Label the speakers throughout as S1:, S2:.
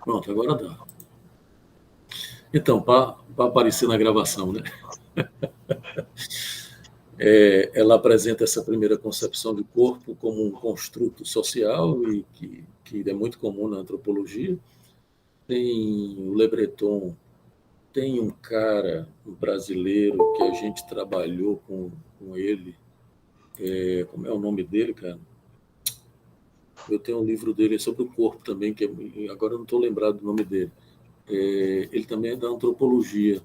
S1: Pronto, agora dá. Então, para aparecer na gravação, né? Ela apresenta essa primeira concepção do corpo como um construto social e que é muito comum na antropologia. Tem o Le Breton, tem um cara, um brasileiro, que a gente trabalhou com ele. Como é o nome dele, cara? Eu tenho um livro dele sobre o corpo também, agora eu não estou lembrado do nome dele. Ele também é da antropologia.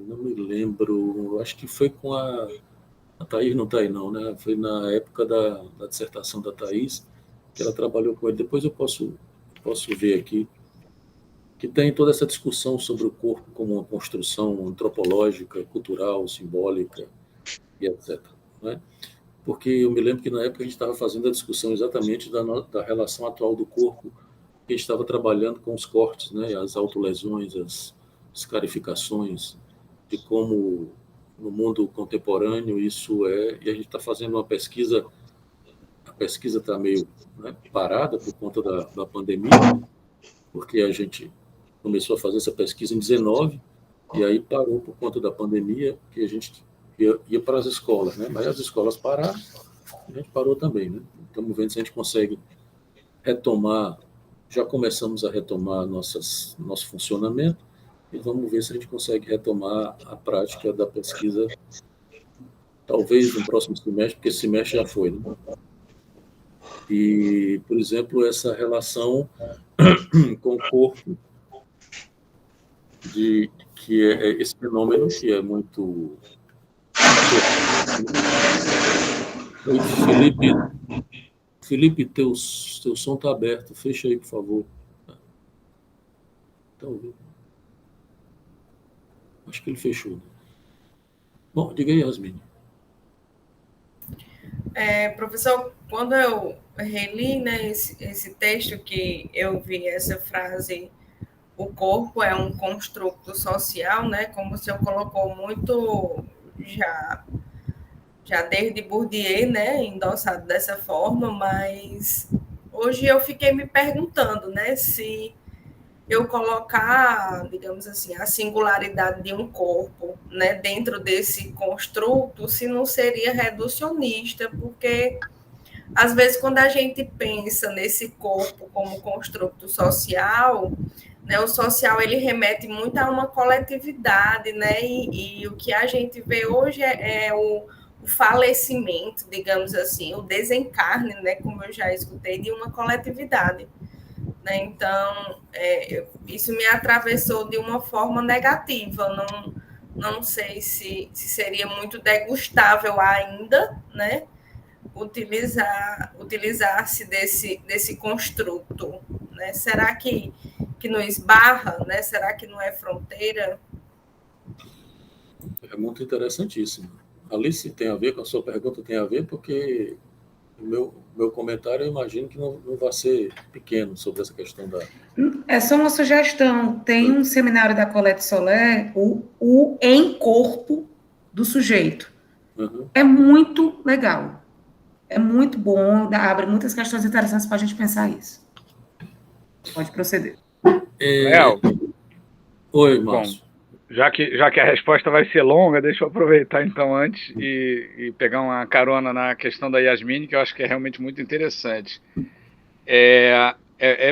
S1: Não me lembro, acho que foi com a Thaís, não está aí não, né? Foi na época da dissertação da Thaís, que ela trabalhou com ele. Depois eu posso ver aqui, que tem toda essa discussão sobre o corpo como uma construção antropológica, cultural, simbólica e etc. Né? Porque eu me lembro que na época a gente estava fazendo a discussão exatamente da relação atual do corpo, que a gente estava trabalhando com os cortes, né? As autolesões, as escarificações, de como no mundo contemporâneo isso e a gente está fazendo uma pesquisa, a pesquisa está meio, né, parada por conta da pandemia, porque a gente começou a fazer essa pesquisa em 19 e aí parou por conta da pandemia, que a gente ia para as escolas, né? Mas as escolas pararam, a gente parou também, né? Estamos vendo se a gente consegue retomar, já começamos a retomar nosso funcionamento e vamos ver se a gente consegue retomar a prática da pesquisa, talvez no próximo semestre, porque esse semestre já foi, né? E, por exemplo, essa relação com o corpo, que é esse fenômeno que é muito... Felipe, teu som está aberto, fecha aí, por favor. Então, acho que ele fechou. Né? Bom, diga aí, Yasmin.
S2: Professor, quando eu reli, né, esse texto, que eu vi essa frase, o corpo é um construto social, né, como o senhor colocou muito já desde Bourdieu, né, endossado dessa forma, mas hoje eu fiquei me perguntando, né, se eu colocar, digamos assim, a singularidade de um corpo, né, dentro desse construto, se não seria reducionista, porque às vezes quando a gente pensa nesse corpo como construto social, né, o social ele remete muito a uma coletividade, né, e o que a gente vê hoje é o falecimento, digamos assim, o desencarne, né, como eu já escutei, de uma coletividade. Né? Então, isso me atravessou de uma forma negativa. Não sei se seria muito degustável ainda, né? Utilizar-se desse construto. Né? Será que não esbarra? Né? Será que não é fronteira?
S1: É muito interessantíssimo. Alice, tem a ver com a sua pergunta? Tem a ver porque o meu comentário, eu imagino que não vai ser pequeno sobre essa questão da...
S3: É só uma sugestão. Tem um seminário da Colette Soler, o Em Corpo do Sujeito.
S1: Uhum.
S3: É muito legal. É muito bom, abre muitas questões interessantes para a gente pensar isso. Pode proceder.
S4: Léo.
S1: Oi, Márcio.
S4: Bom, já que a resposta vai ser longa, deixa eu aproveitar então antes e pegar uma carona na questão da Yasmin, que eu acho que é realmente muito interessante.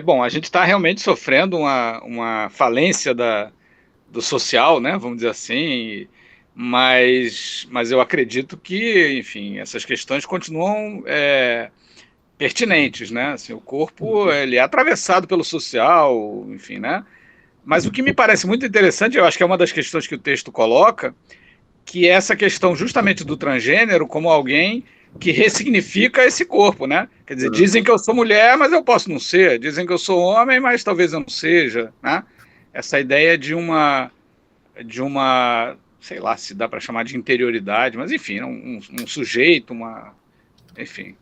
S4: Bom, a gente está realmente sofrendo uma falência do social, né, vamos dizer assim, mas eu acredito que, enfim, essas questões continuam pertinentes, né? Assim, o corpo ele é atravessado pelo social, enfim, né? Mas o que me parece muito interessante, eu acho que é uma das questões que o texto coloca, que é essa questão justamente do transgênero como alguém que ressignifica esse corpo, né? Quer dizer, dizem que eu sou mulher, mas eu posso não ser. Dizem que eu sou homem, mas talvez eu não seja, né? Essa ideia de uma, sei lá se dá para chamar de interioridade, mas enfim, um sujeito, enfim,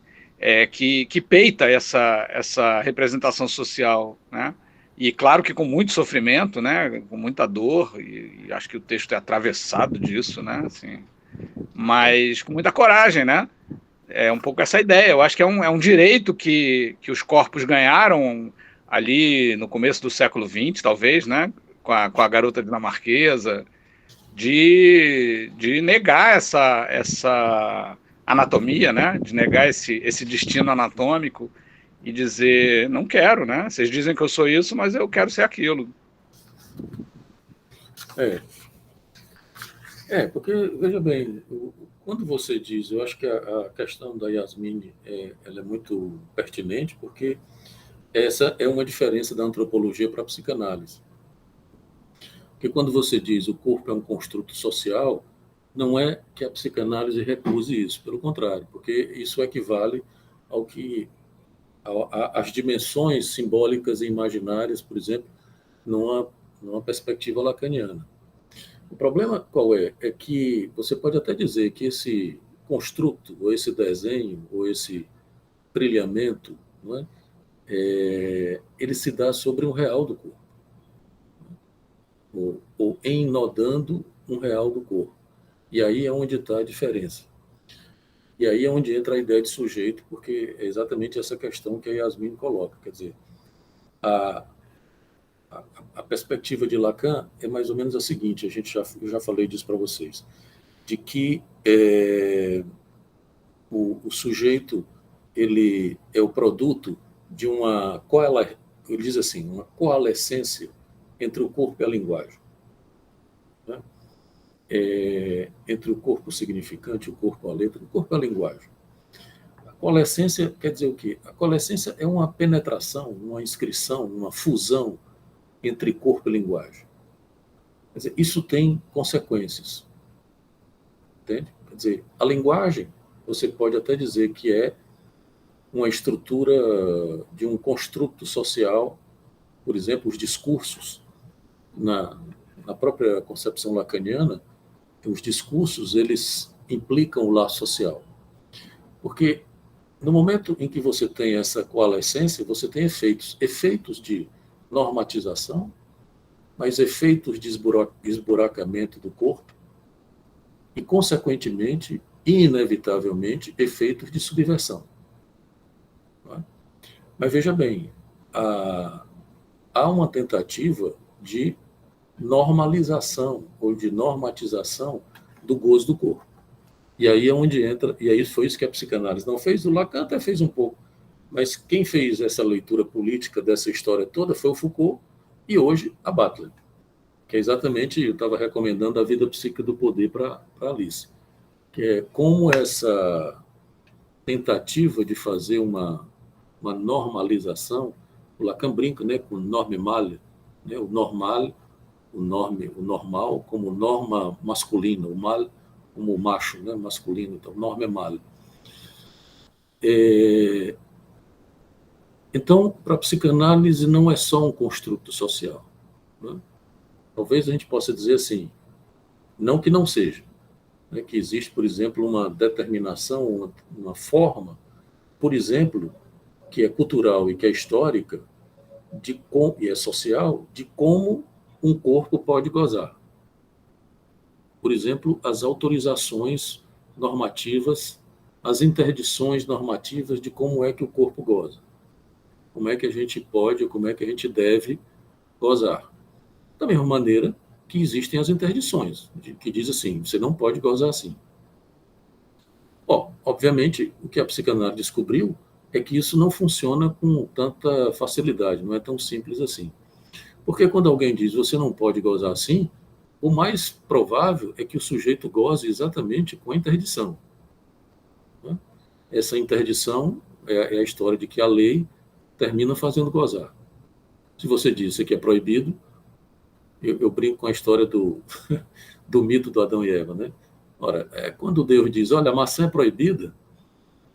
S4: que peita essa representação social, né? E claro que com muito sofrimento, né? Com muita dor, e acho que o texto é atravessado disso, né? Assim, mas com muita coragem, né? É um pouco essa ideia. Eu acho que é um direito que os corpos ganharam ali no começo do século XX, talvez, né? Com a garota dinamarquesa, de negar essa anatomia, né? De negar esse destino anatômico e dizer, não quero, né? Vocês dizem que eu sou isso, mas eu quero ser aquilo.
S1: Porque, veja bem, quando você diz, eu acho que a questão da Yasmine ela é muito pertinente, porque essa é uma diferença da antropologia para a psicanálise. Porque quando você diz o corpo é um construto social, não é que a psicanálise recuse isso, pelo contrário, porque isso equivale ao que às dimensões simbólicas e imaginárias, por exemplo, numa perspectiva lacaniana. O problema qual é? É que você pode até dizer que esse construto, ou esse desenho, ou esse brilhamento, não é? Ele se dá sobre um real do corpo, ou enodando um real do corpo. E aí é onde está a diferença. E aí é onde entra a ideia de sujeito, porque é exatamente essa questão que a Yasmine coloca. Quer dizer, a perspectiva de Lacan é mais ou menos a seguinte, eu já falei disso para vocês, de que o sujeito ele é o produto de ele diz assim, uma coalescência entre o corpo e a linguagem. Né? Entre o corpo significante, o corpo e a letra, o corpo e a linguagem. A coalescência quer dizer o quê? A coalescência é uma penetração, uma inscrição, uma fusão entre corpo e linguagem. Quer dizer, isso tem consequências. Entende? Quer dizer, a linguagem, você pode até dizer que é uma estrutura de um construto social, por exemplo, os discursos, na própria concepção lacaniana, os discursos, eles implicam o laço social. Porque no momento em que você tem essa coalescência, você tem efeitos de normatização, mas efeitos de esburacamento do corpo e, consequentemente, inevitavelmente, efeitos de subversão. Mas veja bem, há uma tentativa de normalização ou de normatização do gozo do corpo. E aí é onde entra, e aí foi isso que a psicanálise não fez, o Lacan até fez um pouco, mas quem fez essa leitura política dessa história toda foi o Foucault e hoje a Butler, que é exatamente, eu estava recomendando A Vida Psíquica do Poder para Alice, que é como essa tentativa de fazer uma normalização, o Lacan brinca, né, com normal, né, o normal como norma masculina, o mal como macho, né, masculino, então normal. Então, para a psicanálise não é só um construto social. Né? Talvez a gente possa dizer assim, não que não seja, né, que existe, por exemplo, uma determinação, uma forma, por exemplo, que é cultural e que é histórica, e é social, de como um corpo pode gozar. Por exemplo, as autorizações normativas, as interdições normativas de como é que o corpo goza. Como é que a gente pode, como é que a gente deve gozar. Da mesma maneira que existem as interdições, que diz assim, você não pode gozar assim. Obviamente, o que a psicanálise descobriu é que isso não funciona com tanta facilidade, não é tão simples assim. Porque quando alguém diz, você não pode gozar assim, o mais provável é que o sujeito goze exatamente com a interdição. Essa interdição é a história de que a lei termina fazendo gozar. Se você diz que é proibido, eu brinco com a história do mito do Adão e Eva, né? Ora, quando Deus diz, olha, a maçã é proibida,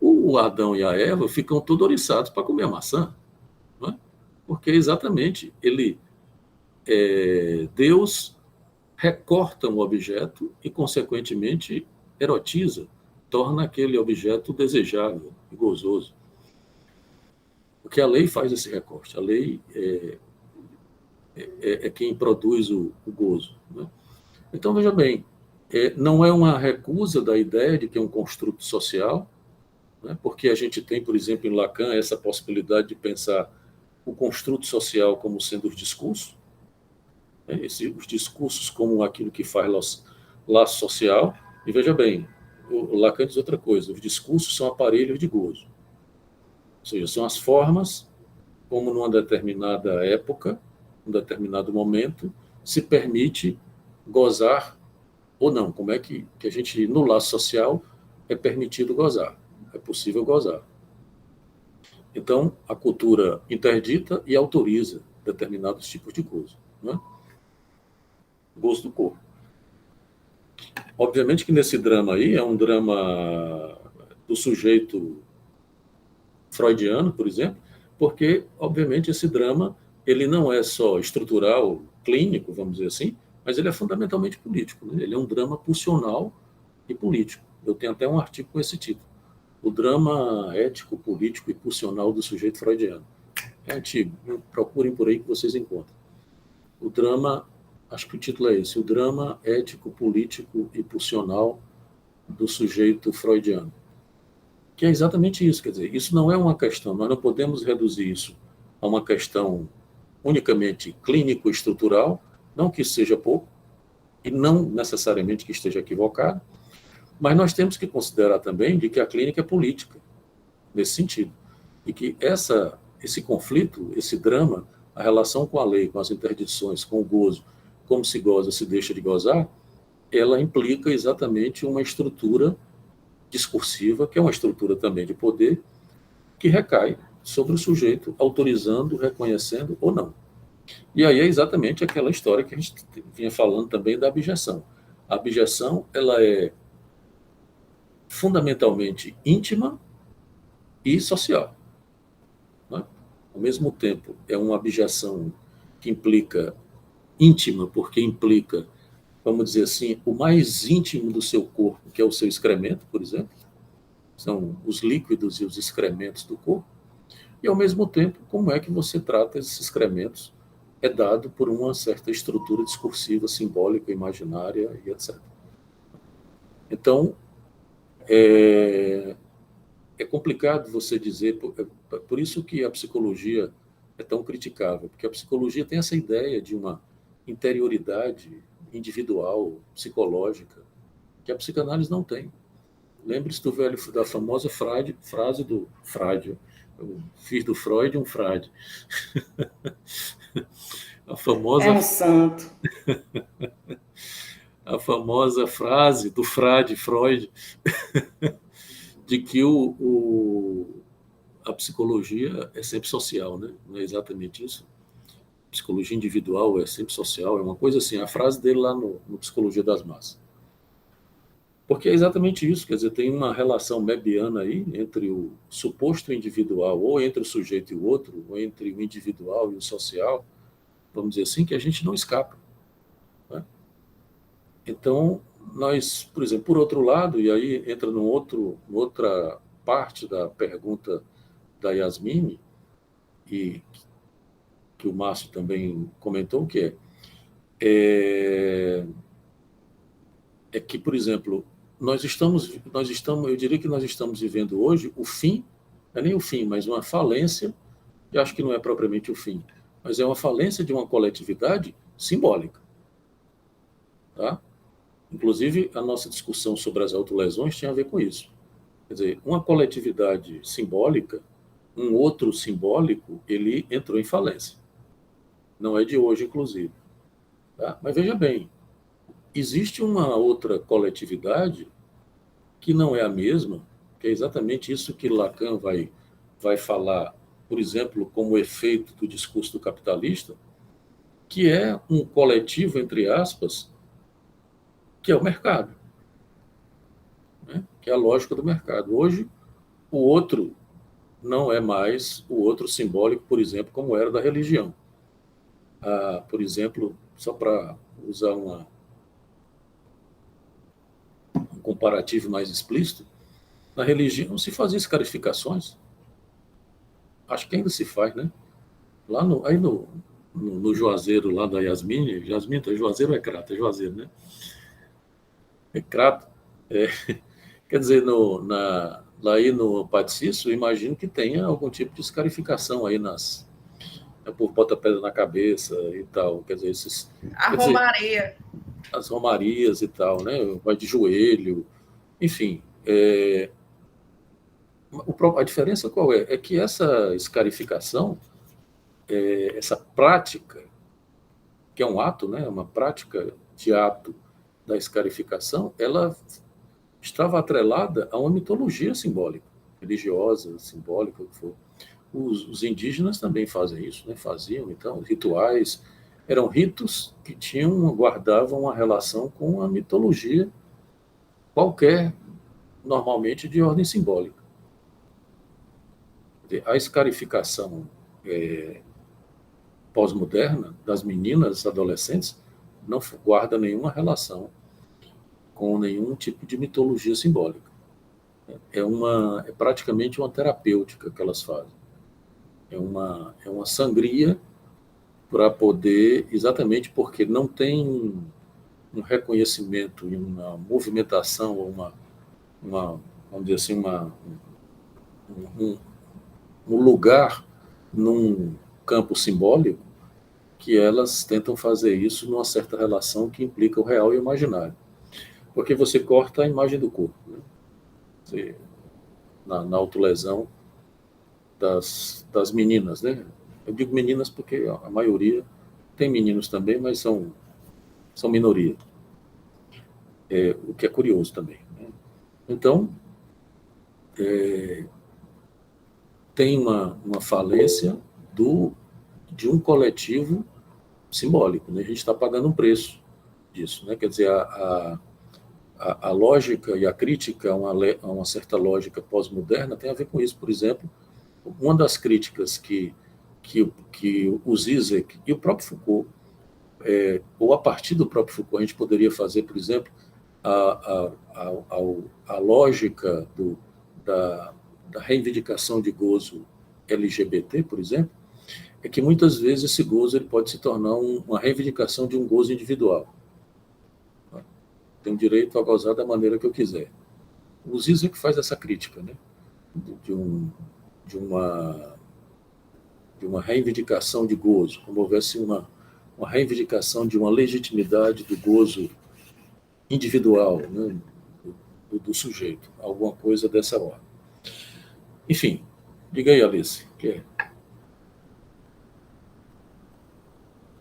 S1: o Adão e a Eva ficam todos oriçados para comer a maçã. Não é? Porque exatamente Deus recorta um objeto e, consequentemente, erotiza, torna aquele objeto desejável e gozoso. Porque a lei faz esse recorte. A lei é quem produz o gozo. Né? Então, veja bem, não é uma recusa da ideia de que é um construto social, né? Porque a gente tem, por exemplo, em Lacan, essa possibilidade de pensar o construto social como sendo os discursos, né? Os discursos como aquilo que faz laço social. E veja bem, o Lacan diz outra coisa: os discursos são aparelhos de gozo, ou seja, são as formas como numa determinada época, num determinado momento, se permite gozar ou não. Como é que a gente, no laço social, é permitido gozar, é possível gozar. Então, a cultura interdita e autoriza determinados tipos de gozo, né? Gozo do corpo. Obviamente que nesse drama aí é um drama do sujeito freudiano, por exemplo, porque, obviamente, esse drama ele não é só estrutural, clínico, vamos dizer assim, mas ele é fundamentalmente político, né? Ele é um drama pulsional e político. Eu tenho até um artigo com esse título: O Drama Ético, Político e Pulsional do Sujeito Freudiano. É antigo, procurem por aí que vocês encontram. O drama, acho que o título é esse: O Drama Ético, Político e Pulsional do Sujeito Freudiano. Que é exatamente isso, quer dizer, isso não é uma questão, nós não podemos reduzir isso a uma questão unicamente clínico-estrutural, não que seja pouco, e não necessariamente que esteja equivocado, mas nós temos que considerar também de que a clínica é política, nesse sentido, e que esse conflito, esse drama, a relação com a lei, com as interdições, com o gozo, como se goza, se deixa de gozar, ela implica exatamente uma estrutura discursiva, que é uma estrutura também de poder, que recai sobre o sujeito, autorizando, reconhecendo ou não. E aí é exatamente aquela história que a gente vinha falando também da abjeção. A abjeção, ela é fundamentalmente íntima e social, né? Ao mesmo tempo, é uma abjeção que implica íntima, porque implica, vamos dizer assim, o mais íntimo do seu corpo, que é o seu excremento, por exemplo, são os líquidos e os excrementos do corpo, e ao mesmo tempo, como é que você trata esses excrementos é dado por uma certa estrutura discursiva, simbólica, imaginária e etc. Então, é complicado você dizer, por isso que a psicologia é tão criticável, porque a psicologia tem essa ideia de uma interioridade individual, psicológica, que a psicanálise não tem. Lembre-se da famosa frase do Freud: eu fiz do Freud um Frade. A famosa,
S3: é um santo.
S1: A famosa frase do frade Freud de que a psicologia é sempre social, né? Não é exatamente isso? A psicologia individual é sempre social, é uma coisa assim, a frase dele lá no Psicologia das Massas. Porque é exatamente isso, quer dizer, tem uma relação mebiana aí entre o suposto individual, ou entre o sujeito e o outro, ou entre o individual e o social, vamos dizer assim, que a gente não escapa, né? Então, nós, por exemplo, por outro lado, e aí entra outra parte da pergunta da Yasmine, e que o Márcio também comentou, que é que, por exemplo, eu diria que nós estamos vivendo hoje o fim, não é nem o fim, mas uma falência, e acho que não é propriamente o fim, mas é uma falência de uma coletividade simbólica, tá? Inclusive, a nossa discussão sobre as autolesões tinha a ver com isso. Quer dizer, uma coletividade simbólica, um outro simbólico, ele entrou em falência. Não é de hoje, inclusive. Tá? Mas veja bem, existe uma outra coletividade que não é a mesma, que é exatamente isso que Lacan vai falar, por exemplo, como efeito do discurso do capitalista, que é um coletivo, entre aspas, que é o mercado, né? Que é a lógica do mercado. Hoje, o outro não é mais o outro simbólico, por exemplo, como era da religião. Por exemplo, só para usar um comparativo mais explícito, na religião se fazia escarificações. Acho que ainda se faz, né? Lá no Juazeiro, lá da Yasmine, é Juazeiro ou é Crato? É Juazeiro, né? É Crato. Quer dizer, lá aí no Padre Cícero, imagino que tenha algum tipo de escarificação aí por bota pedra na cabeça e tal, quer dizer,
S2: A
S1: quer dizer,
S2: Romaria.
S1: as romarias e tal, né? Vai de joelho, enfim. A diferença qual é? É que essa escarificação, essa prática, que é um ato, né? Uma prática de ato da escarificação, ela estava atrelada a uma mitologia simbólica, religiosa, simbólica, o que for. Os indígenas também fazem isso, né? Faziam, então, rituais. Eram ritos que guardavam uma relação com a mitologia qualquer, normalmente de ordem simbólica. A escarificação pós-moderna das meninas adolescentes não guarda nenhuma relação com nenhum tipo de mitologia simbólica. É praticamente uma terapêutica que elas fazem. É uma sangria para poder, exatamente porque não tem um reconhecimento e uma movimentação, ou vamos dizer assim, um lugar num campo simbólico, que elas tentam fazer isso numa certa relação que implica o real e o imaginário. Porque você corta a imagem do corpo, né? Na autolesão das meninas, né? Eu digo meninas porque a maioria tem meninos também, mas são minoria. O que é curioso também, né? Então, tem uma falência de um coletivo simbólico, né? A gente está pagando um preço disso, né? Quer dizer, a lógica e a crítica a uma certa lógica pós-moderna tem a ver com isso. Por exemplo, uma das críticas que o Zizek e o próprio Foucault, ou a partir do próprio Foucault, a gente poderia fazer, por exemplo, a lógica da reivindicação de gozo LGBT, por exemplo, é que muitas vezes esse gozo ele pode se tornar uma reivindicação de um gozo individual. Tenho direito a gozar da maneira que eu quiser. O Zizek faz essa crítica, né? de uma reivindicação de gozo, como houvesse uma reivindicação de uma legitimidade do gozo individual, né? do sujeito, alguma coisa dessa ordem. Enfim, diga aí, Alice.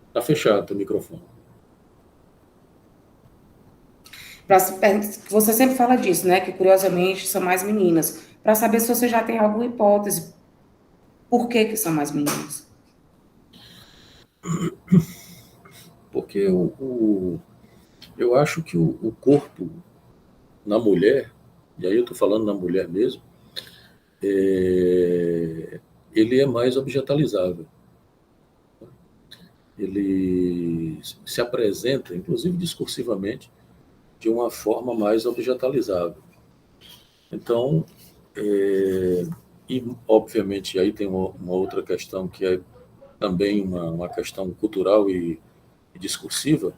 S1: Está fechado o microfone.
S3: Você sempre fala disso, né? Que curiosamente são mais meninas. Para saber se você já tem alguma hipótese, por que são mais meninas?
S1: Porque eu acho que o corpo na mulher, e aí eu estou falando na mulher mesmo, ele é mais objetalizável. Ele se apresenta, inclusive discursivamente, de uma forma mais objetalizável. Então, e obviamente aí tem uma outra questão que é também uma questão cultural e discursiva.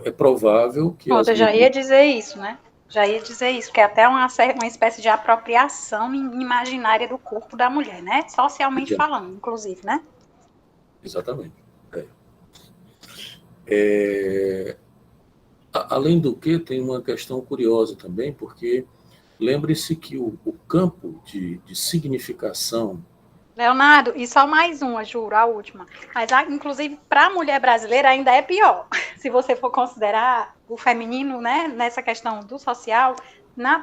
S1: É provável que
S5: eu já ia dizer isso, né? Já ia dizer isso, que é até uma espécie de apropriação imaginária do corpo da mulher, né? Socialmente falando, inclusive, né?
S1: Exatamente. Além do que, tem uma questão curiosa também, porque lembre-se que o campo de significação...
S5: Leonardo, e só mais uma, juro, a última. Mas, inclusive, para a mulher brasileira ainda é pior. Se você for considerar o feminino, né, nessa questão do social,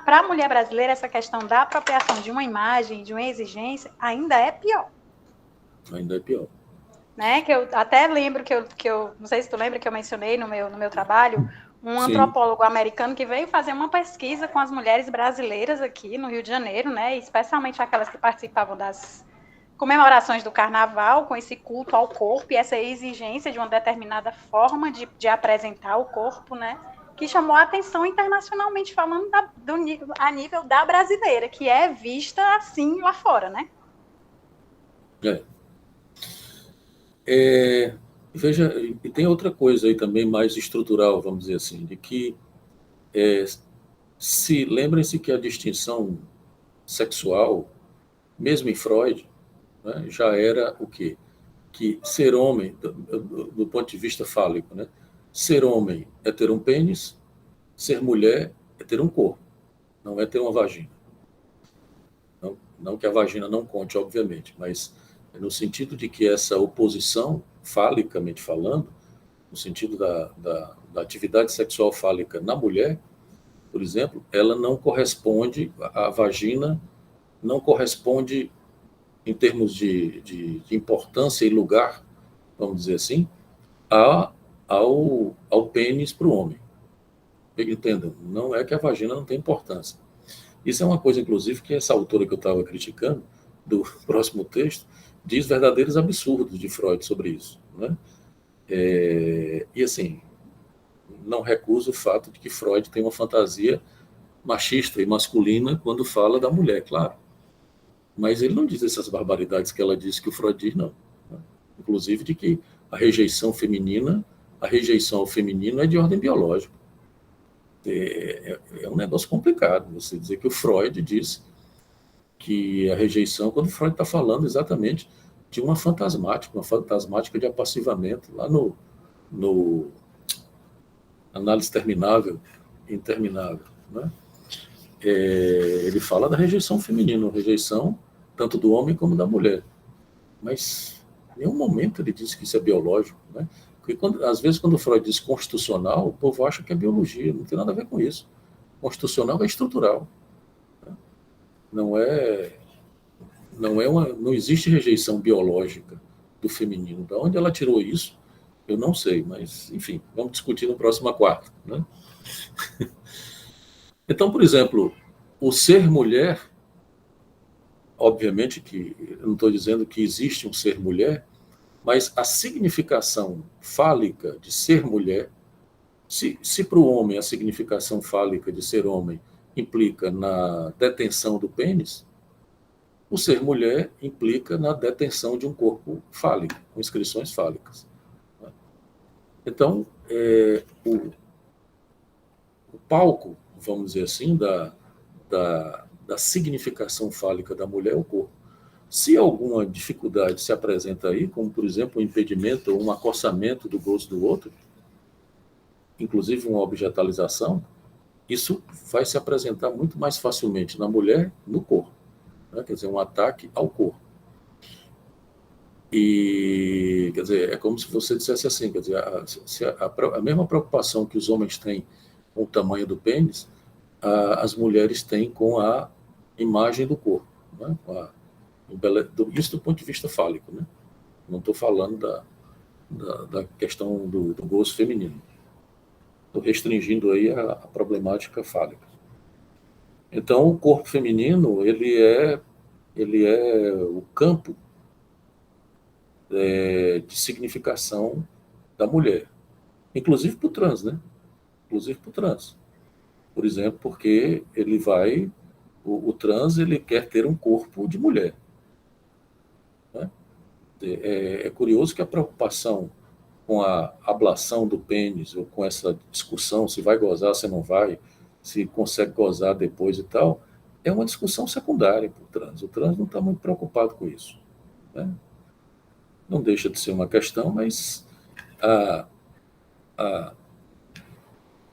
S5: para a mulher brasileira, essa questão da apropriação de uma imagem, de uma exigência, ainda é pior.
S1: Ainda é pior.
S5: Né, que eu até lembro que eu não sei se tu lembra que eu mencionei no meu trabalho, um Sim. antropólogo americano que veio fazer uma pesquisa com as mulheres brasileiras aqui no Rio de Janeiro, né, especialmente aquelas que participavam das comemorações do carnaval, com esse culto ao corpo e essa exigência de uma determinada forma de apresentar o corpo, né, que chamou a atenção internacionalmente falando a nível da brasileira, que é vista assim lá fora, né?
S1: Veja, e tem outra coisa aí também mais estrutural, vamos dizer assim, de que lembrem-se que a distinção sexual, mesmo em Freud, né, já era o quê? Que ser homem, do ponto de vista fálico, né, ser homem é ter um pênis, ser mulher é ter um corpo, não é ter uma vagina. Não que a vagina não conte, obviamente, mas no sentido de que essa oposição, falicamente falando, no sentido da atividade sexual fálica na mulher, por exemplo, ela não corresponde, a vagina não corresponde em termos de importância e lugar, vamos dizer assim, ao pênis para o homem. Entendam, não é que a vagina não tem importância. Isso é uma coisa, inclusive, que essa autora que eu estava criticando, do próximo texto, diz verdadeiros absurdos de Freud sobre isso, né? E assim, não recuso o fato de que Freud tem uma fantasia machista e masculina quando fala da mulher, claro. Mas ele não diz essas barbaridades que ela diz que o Freud diz, não. Inclusive de que a rejeição ao feminino é de ordem biológica. É um negócio complicado você dizer que o Freud diz que a rejeição, quando o Freud está falando exatamente de uma fantasmática de apassivamento, lá no Análise Terminável e Interminável, né? Ele fala da rejeição feminina, rejeição tanto do homem como da mulher. Mas em nenhum momento ele diz que isso é biológico, né? Porque às vezes quando o Freud diz constitucional, o povo acha que é biologia, não tem nada a ver com isso. Constitucional é estrutural. Né? Não existe rejeição biológica do feminino. De onde ela tirou isso, eu não sei, mas, enfim, vamos discutir no próximo quarta. Né? Então, por exemplo, o ser mulher, obviamente que eu não estou dizendo que existe um ser mulher, mas a significação fálica de ser mulher, se para o homem a significação fálica de ser homem implica na detenção do pênis, o ser mulher implica na detenção de um corpo fálico, com inscrições fálicas. Então, o palco, vamos dizer assim, da significação fálica da mulher é o corpo. Se alguma dificuldade se apresenta aí, como, por exemplo, um impedimento ou um acossamento do gozo do outro, inclusive uma objetalização, isso vai se apresentar muito mais facilmente na mulher, no corpo. Né? Quer dizer, um ataque ao corpo. E, quer dizer, é como se você dissesse assim, quer dizer, a mesma preocupação que os homens têm com o tamanho do pênis, as mulheres têm com a imagem do corpo, né? Isso do ponto de vista fálico, né? Não estou falando da questão do gozo feminino. Estou restringindo aí a problemática fálica. Então, o corpo feminino, ele é o campo de significação da mulher, inclusive para o trans, né? Inclusive para o trans. Por exemplo, porque o trans, ele quer ter um corpo de mulher. Né? É curioso que a preocupação com a ablação do pênis, ou com essa discussão se vai gozar, se não vai, se consegue gozar depois e tal, é uma discussão secundária para o trans. O trans não está muito preocupado com isso. Né? Não deixa de ser uma questão, mas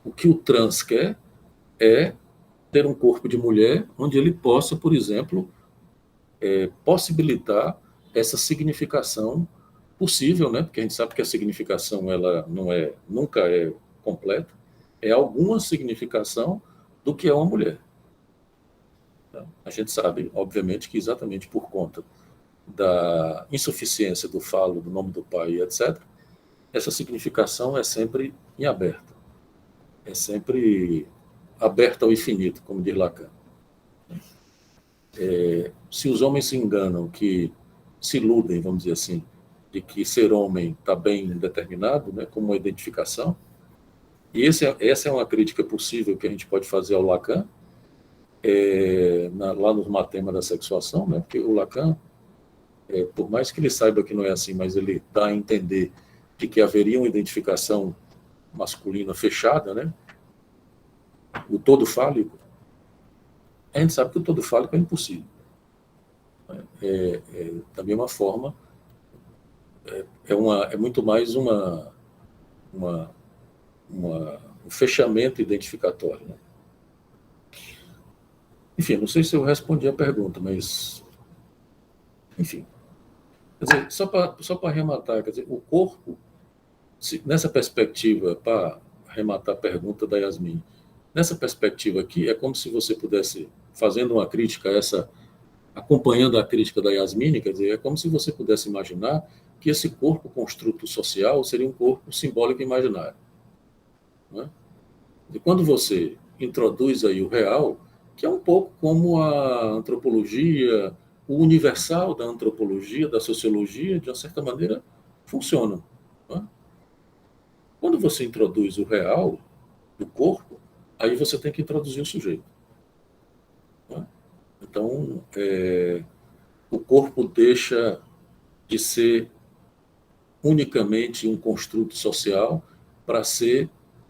S1: o que o trans quer é ter um corpo de mulher onde ele possa, por exemplo, possibilitar essa significação possível, né? Porque a gente sabe que a significação ela nunca é completa, é alguma significação do que é uma mulher. Então, a gente sabe, obviamente, que exatamente por conta da insuficiência do falo, do nome do pai, etc., essa significação é sempre em aberto. É sempre aberta ao infinito, como diz Lacan. Se os homens se enganam, se iludem, vamos dizer assim, de que ser homem está bem determinado, né, como uma identificação, e essa é uma crítica possível que a gente pode fazer ao Lacan, lá no Matema da Sexuação, né, porque o Lacan, por mais que ele saiba que não é assim, mas ele dá a entender de que haveria uma identificação masculina fechada, né, o todo fálico, a gente sabe que o todo fálico é impossível. Da mesma forma, é muito mais um fechamento identificatório, né? Enfim, não sei se eu respondi a pergunta, mas, enfim. Quer dizer, só para arrematar, quer dizer, o corpo, nessa perspectiva, para arrematar a pergunta da Yasmin, nessa perspectiva aqui, é como se você pudesse, fazendo uma crítica acompanhando a crítica da Yasmin, quer dizer, é como se você pudesse imaginar que esse corpo construto social seria um corpo simbólico imaginário. Né? E quando você introduz aí o real, que é um pouco como a antropologia, o universal da antropologia, da sociologia, de uma certa maneira, funciona. Né? Quando você introduz o real do corpo, aí você tem que introduzir o sujeito. Né? Então, o corpo deixa de ser unicamente um construto social para ser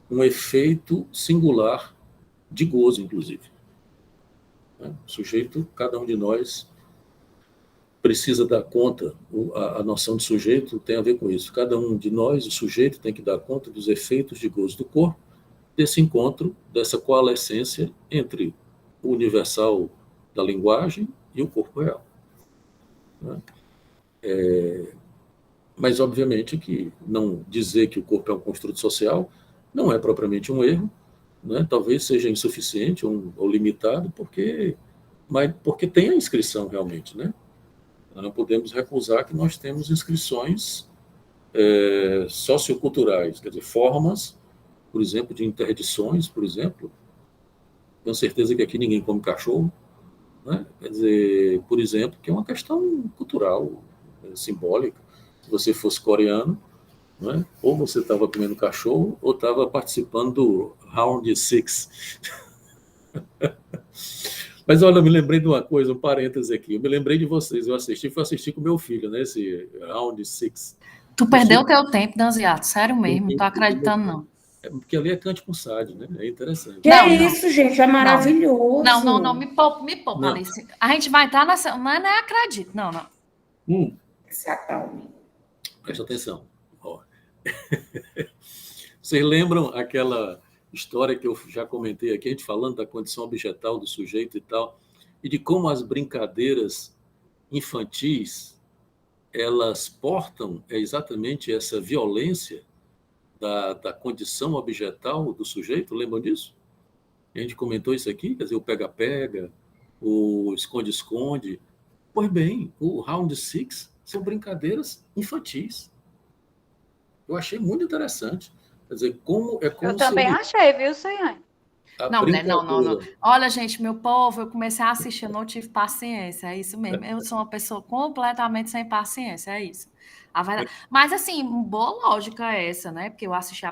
S1: um efeito singular de gozo, inclusive. O sujeito, cada um de nós precisa dar conta, a noção de sujeito tem a ver com isso. Cada um de nós, o sujeito, tem que dar conta dos efeitos de gozo do corpo, desse encontro, dessa coalescência entre o universal da linguagem e o corpo real. Mas, obviamente, que não dizer que o corpo é um construto social não é propriamente um erro, né? Talvez seja insuficiente ou limitado, porque tem a inscrição realmente. Né? Nós não podemos recusar que nós temos inscrições socioculturais, quer dizer, formas, por exemplo, de interdições, por exemplo. Tenho certeza que aqui ninguém come cachorro, né? Quer dizer, por exemplo, que é uma questão cultural, simbólica. Se você fosse coreano, né? Ou você estava comendo cachorro, ou estava participando do Round 6. Mas olha, eu me lembrei de uma coisa, um parêntese aqui. Eu me lembrei de vocês. Fui assistir com meu filho, né? Esse Round 6.
S6: Tu perdeu o teu tempo, Danziato. Sério mesmo, não tô acreditando, não.
S1: Porque ali é Cante com Sade, né? É interessante.
S3: Que é isso, gente? É maravilhoso.
S6: Não, me poupa, Alice. A gente vai estar nessa... Mas não acredito, não.
S3: Se acalme.
S1: Presta atenção. Ó. Vocês lembram aquela história que eu já comentei aqui, a gente falando da condição objetal do sujeito e tal, e de como as brincadeiras infantis, elas portam exatamente essa violência da condição objetal do sujeito? Lembram disso? A gente comentou isso aqui, quer dizer, o pega-pega, o esconde-esconde. Pois bem, o Round 6 são brincadeiras infantis. Eu achei muito interessante. Quer dizer,
S5: eu também achei, viu, Sayane?
S6: Não. Olha, gente, meu povo, eu comecei a assistir, eu não tive paciência, é isso mesmo. Eu sou uma pessoa completamente sem paciência, é isso. A verdade. Mas, assim, boa lógica é essa, né? Porque eu assisti o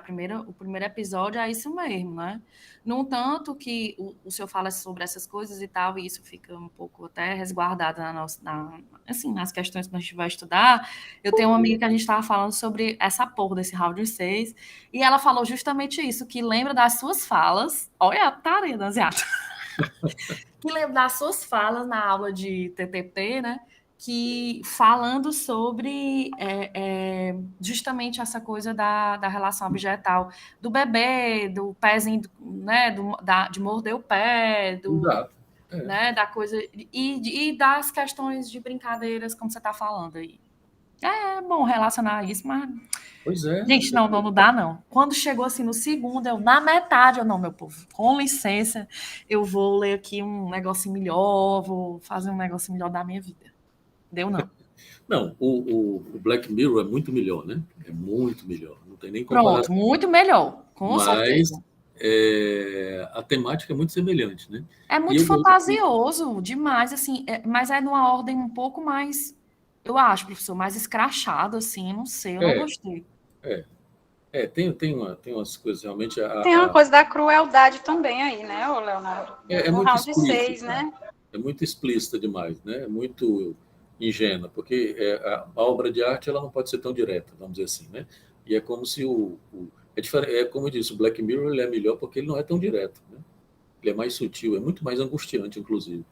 S6: primeiro episódio, é isso mesmo, né? No tanto que o senhor fala sobre essas coisas e tal, e isso fica um pouco até resguardado nas questões que a gente vai estudar. Eu tenho uma amiga que a gente estava falando sobre essa porra desse Round 6, e ela falou justamente isso, que lembra das suas falas. Olha a tarefa, Danziato. Que lembra das suas falas na aula de TTT, né? Que falando sobre justamente essa coisa da relação objetal do bebê, do pezinho, né, de morder o pé, né, da coisa e das questões de brincadeiras, como você está falando aí. É bom relacionar isso, mas
S1: pois é.
S6: Gente, não dá, não. Quando chegou assim no segundo, na metade, não, meu povo, com licença, eu vou ler aqui um negocinho melhor, vou fazer um negocinho melhor da minha vida. Deu não.
S1: Não, o Black Mirror é muito melhor, né? É muito melhor. Não tem nem comparação.
S6: Pronto, muito melhor, com certeza.
S1: A temática é muito semelhante, né?
S6: É muito fantasioso demais, assim, mas é numa ordem um pouco mais, eu acho, professor, mais escrachado, assim, não sei, eu não gostei.
S1: Tem umas coisas realmente...
S5: Tem uma coisa da crueldade também aí, né, Leonardo?
S1: É
S5: no
S1: muito
S5: Round
S1: explícito,
S5: 6, né?
S1: É muito explícita demais, né? É muito ingênua, porque a obra de arte ela não pode ser tão direta, vamos dizer assim, né? E é como se como eu disse, o Black Mirror ele é melhor porque ele não é tão direto, né? ele é mais sutil, é muito mais angustiante, inclusive.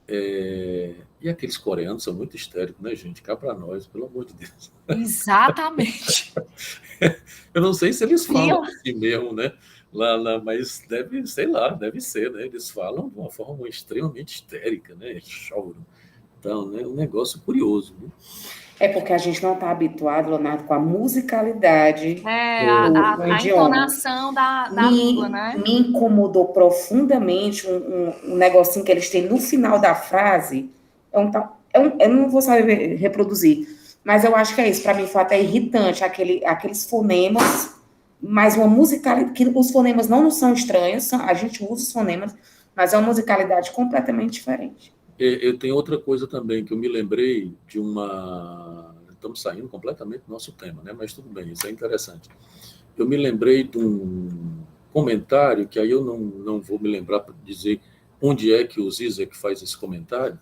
S1: E aqueles coreanos são muito histéricos, né, gente? Cá para nós, pelo amor de Deus.
S6: Exatamente.
S1: Eu não sei se eles falam assim mesmo, né? Lá, mas deve, sei lá, deve ser, né? Eles falam de uma forma extremamente histérica, né? Eles choram. Então, né? Um negócio curioso, né?
S3: É porque a gente não está habituado, Leonardo, com a musicalidade do
S6: A
S3: idioma.
S6: entonação da língua, né?
S3: Me incomodou profundamente um negocinho que eles têm no final da frase. Eu não vou saber reproduzir, mas eu acho que é isso. Para mim foi até irritante aqueles fonemas, mas uma musicalidade, que os fonemas não nos são estranhos, a gente usa os fonemas, mas é uma musicalidade completamente diferente.
S1: Eu tenho outra coisa também que eu me lembrei de uma... Estamos saindo completamente do nosso tema, né? Mas tudo bem, isso é interessante. Eu me lembrei de um comentário, que aí eu não vou me lembrar para dizer onde é que o Zizek faz esse comentário,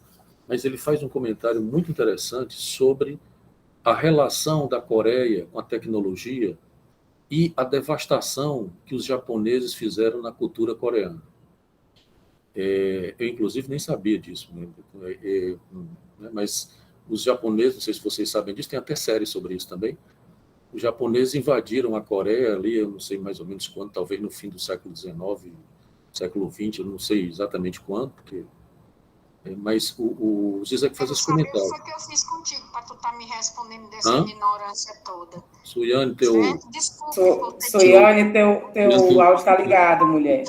S1: mas ele faz um comentário muito interessante sobre a relação da Coreia com a tecnologia e a devastação que os japoneses fizeram na cultura coreana. Eu, inclusive, nem sabia disso, né? Mas os japoneses, não sei se vocês sabem disso, tem até série sobre isso também. Os japoneses invadiram a Coreia ali, eu não sei mais ou menos quando, talvez no fim do século XIX, século XX, eu não sei exatamente quando, mas o Zizek faz esse comentário.
S7: Foi o que eu fiz contigo, para tu estar me respondendo dessa ignorância toda.
S1: Suiane, teu...
S7: Desculpa.
S3: Suiane, teu áudio está ligado, mulher.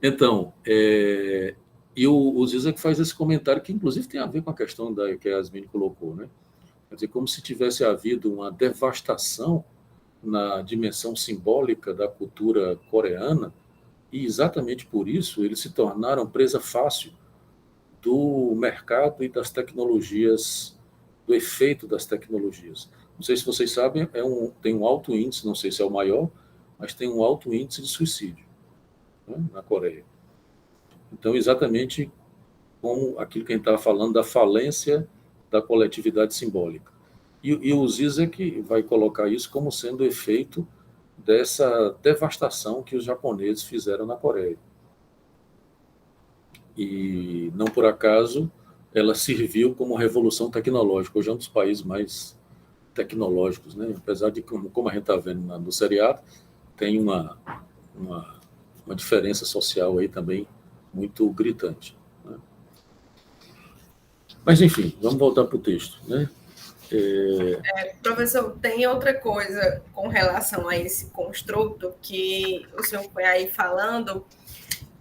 S1: Então, e o Zizek faz esse comentário que, inclusive, tem a ver com a questão que a Yasmin colocou, né? Quer dizer, como se tivesse havido uma devastação na dimensão simbólica da cultura coreana, e exatamente por isso eles se tornaram presa fácil do mercado e das tecnologias, do efeito das tecnologias. Não sei se vocês sabem, tem um alto índice, não sei se é o maior, mas tem um alto índice de suicídio, né, na Coreia. Então, exatamente como aquilo que a gente estava falando da falência da coletividade simbólica. E o Zizek vai colocar isso como sendo o efeito dessa devastação que os japoneses fizeram na Coreia. E, não por acaso, ela serviu como revolução tecnológica. Hoje é um dos países mais tecnológicos, né? Apesar de, como a gente está vendo no seriado, tem uma diferença social aí também muito gritante, né? Mas, enfim, vamos voltar para o texto, né?
S2: Professor, tem outra coisa com relação a esse construto que o senhor foi aí falando,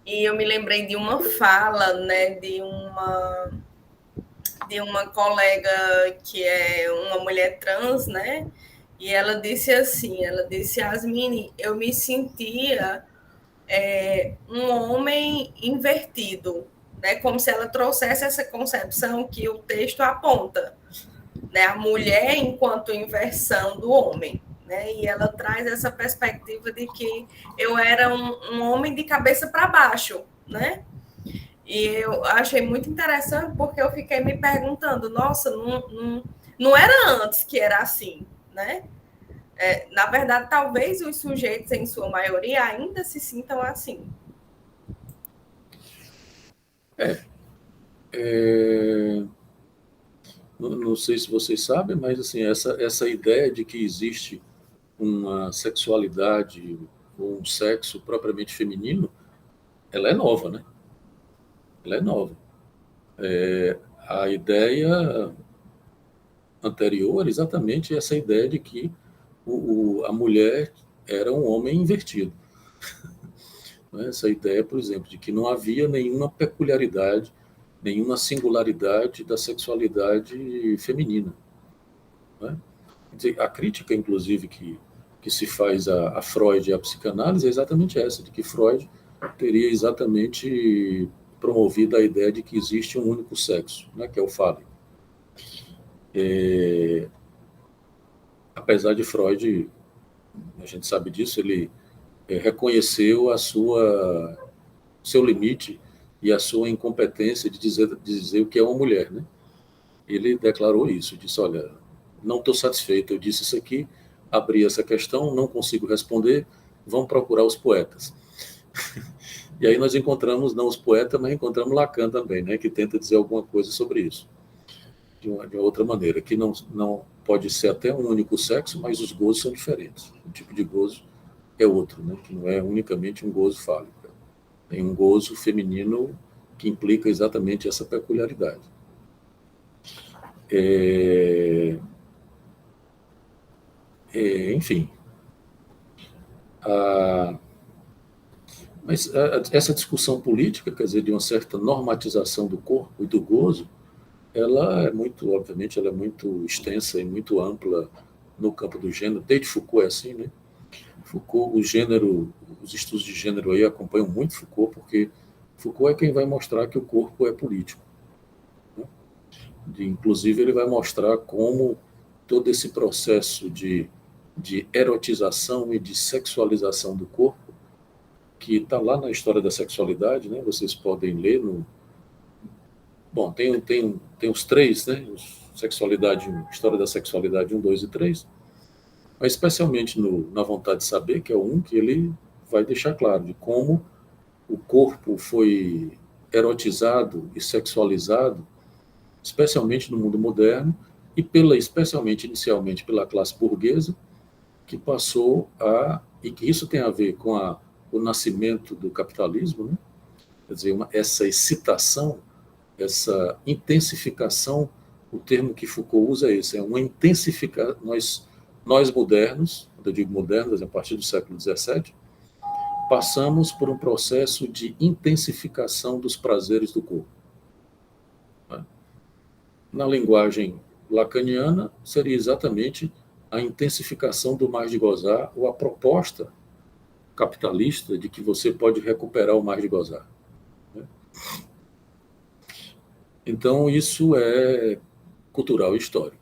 S2: e eu me lembrei de uma fala, né, de uma colega que é uma mulher trans, né, e ela disse assim, Yasmine, eu me sentia um homem invertido, né, como se ela trouxesse essa concepção que o texto aponta, né, a mulher enquanto inversão do homem, né, e ela traz essa perspectiva de que eu era um homem de cabeça para baixo, né, e eu achei muito interessante porque eu fiquei me perguntando, nossa, não era antes que era assim, né, na verdade, talvez os sujeitos, em sua maioria, ainda se sintam assim.
S1: Não sei se vocês sabem, mas assim, essa ideia de que existe uma sexualidade ou um sexo propriamente feminino, ela é nova, né? Ela é nova. A ideia anterior, exatamente essa ideia de que a mulher era um homem invertido. Essa ideia, por exemplo, de que não havia nenhuma peculiaridade, nenhuma singularidade da sexualidade feminina, né? A crítica, inclusive, que se faz a Freud e à psicanálise é exatamente essa, de que Freud teria exatamente promovido a ideia de que existe um único sexo, né, que é o fálico. Apesar de Freud, a gente sabe disso, ele reconheceu seu limite e a sua incompetência de dizer o que é uma mulher, né? Ele declarou isso, disse, olha, não estou satisfeito, eu disse isso aqui, abrir essa questão, não consigo responder, vão procurar os poetas. E aí nós encontramos, não os poetas, mas encontramos Lacan também, né, que tenta dizer alguma coisa sobre isso, de uma outra maneira, que não pode ser até um único sexo, mas os gozos são diferentes. O tipo de gozo é outro, né, que não é unicamente um gozo fálico. Tem um gozo feminino que implica exatamente essa peculiaridade. Enfim, mas essa discussão política, quer dizer, de uma certa normatização do corpo e do gozo, ela é muito, obviamente, ela é muito extensa e muito ampla no campo do gênero. Desde Foucault é assim, né? Foucault, os estudos de gênero aí acompanham muito Foucault, porque Foucault é quem vai mostrar que o corpo é político. Né? Inclusive, ele vai mostrar como todo esse processo de erotização e de sexualização do corpo, que está lá na história da sexualidade, né? Vocês podem ler no... Bom, tem os 3, né? História da sexualidade 1, 2 e 3, mas especialmente na Vontade de Saber, que é o 1, que ele vai deixar claro de como o corpo foi erotizado e sexualizado, especialmente no mundo moderno, e especialmente inicialmente pela classe burguesa, que passou e que isso tem a ver com o nascimento do capitalismo, né? Quer dizer, essa excitação, essa intensificação, o termo que Foucault usa é esse, é uma intensificação. Nós modernos, quando eu digo modernos, a partir do século XVII, passamos por um processo de intensificação dos prazeres do corpo. Na linguagem lacaniana, seria exatamente a intensificação do mais de gozar, ou a proposta capitalista de que você pode recuperar o mais de gozar. Então, isso é cultural e histórico.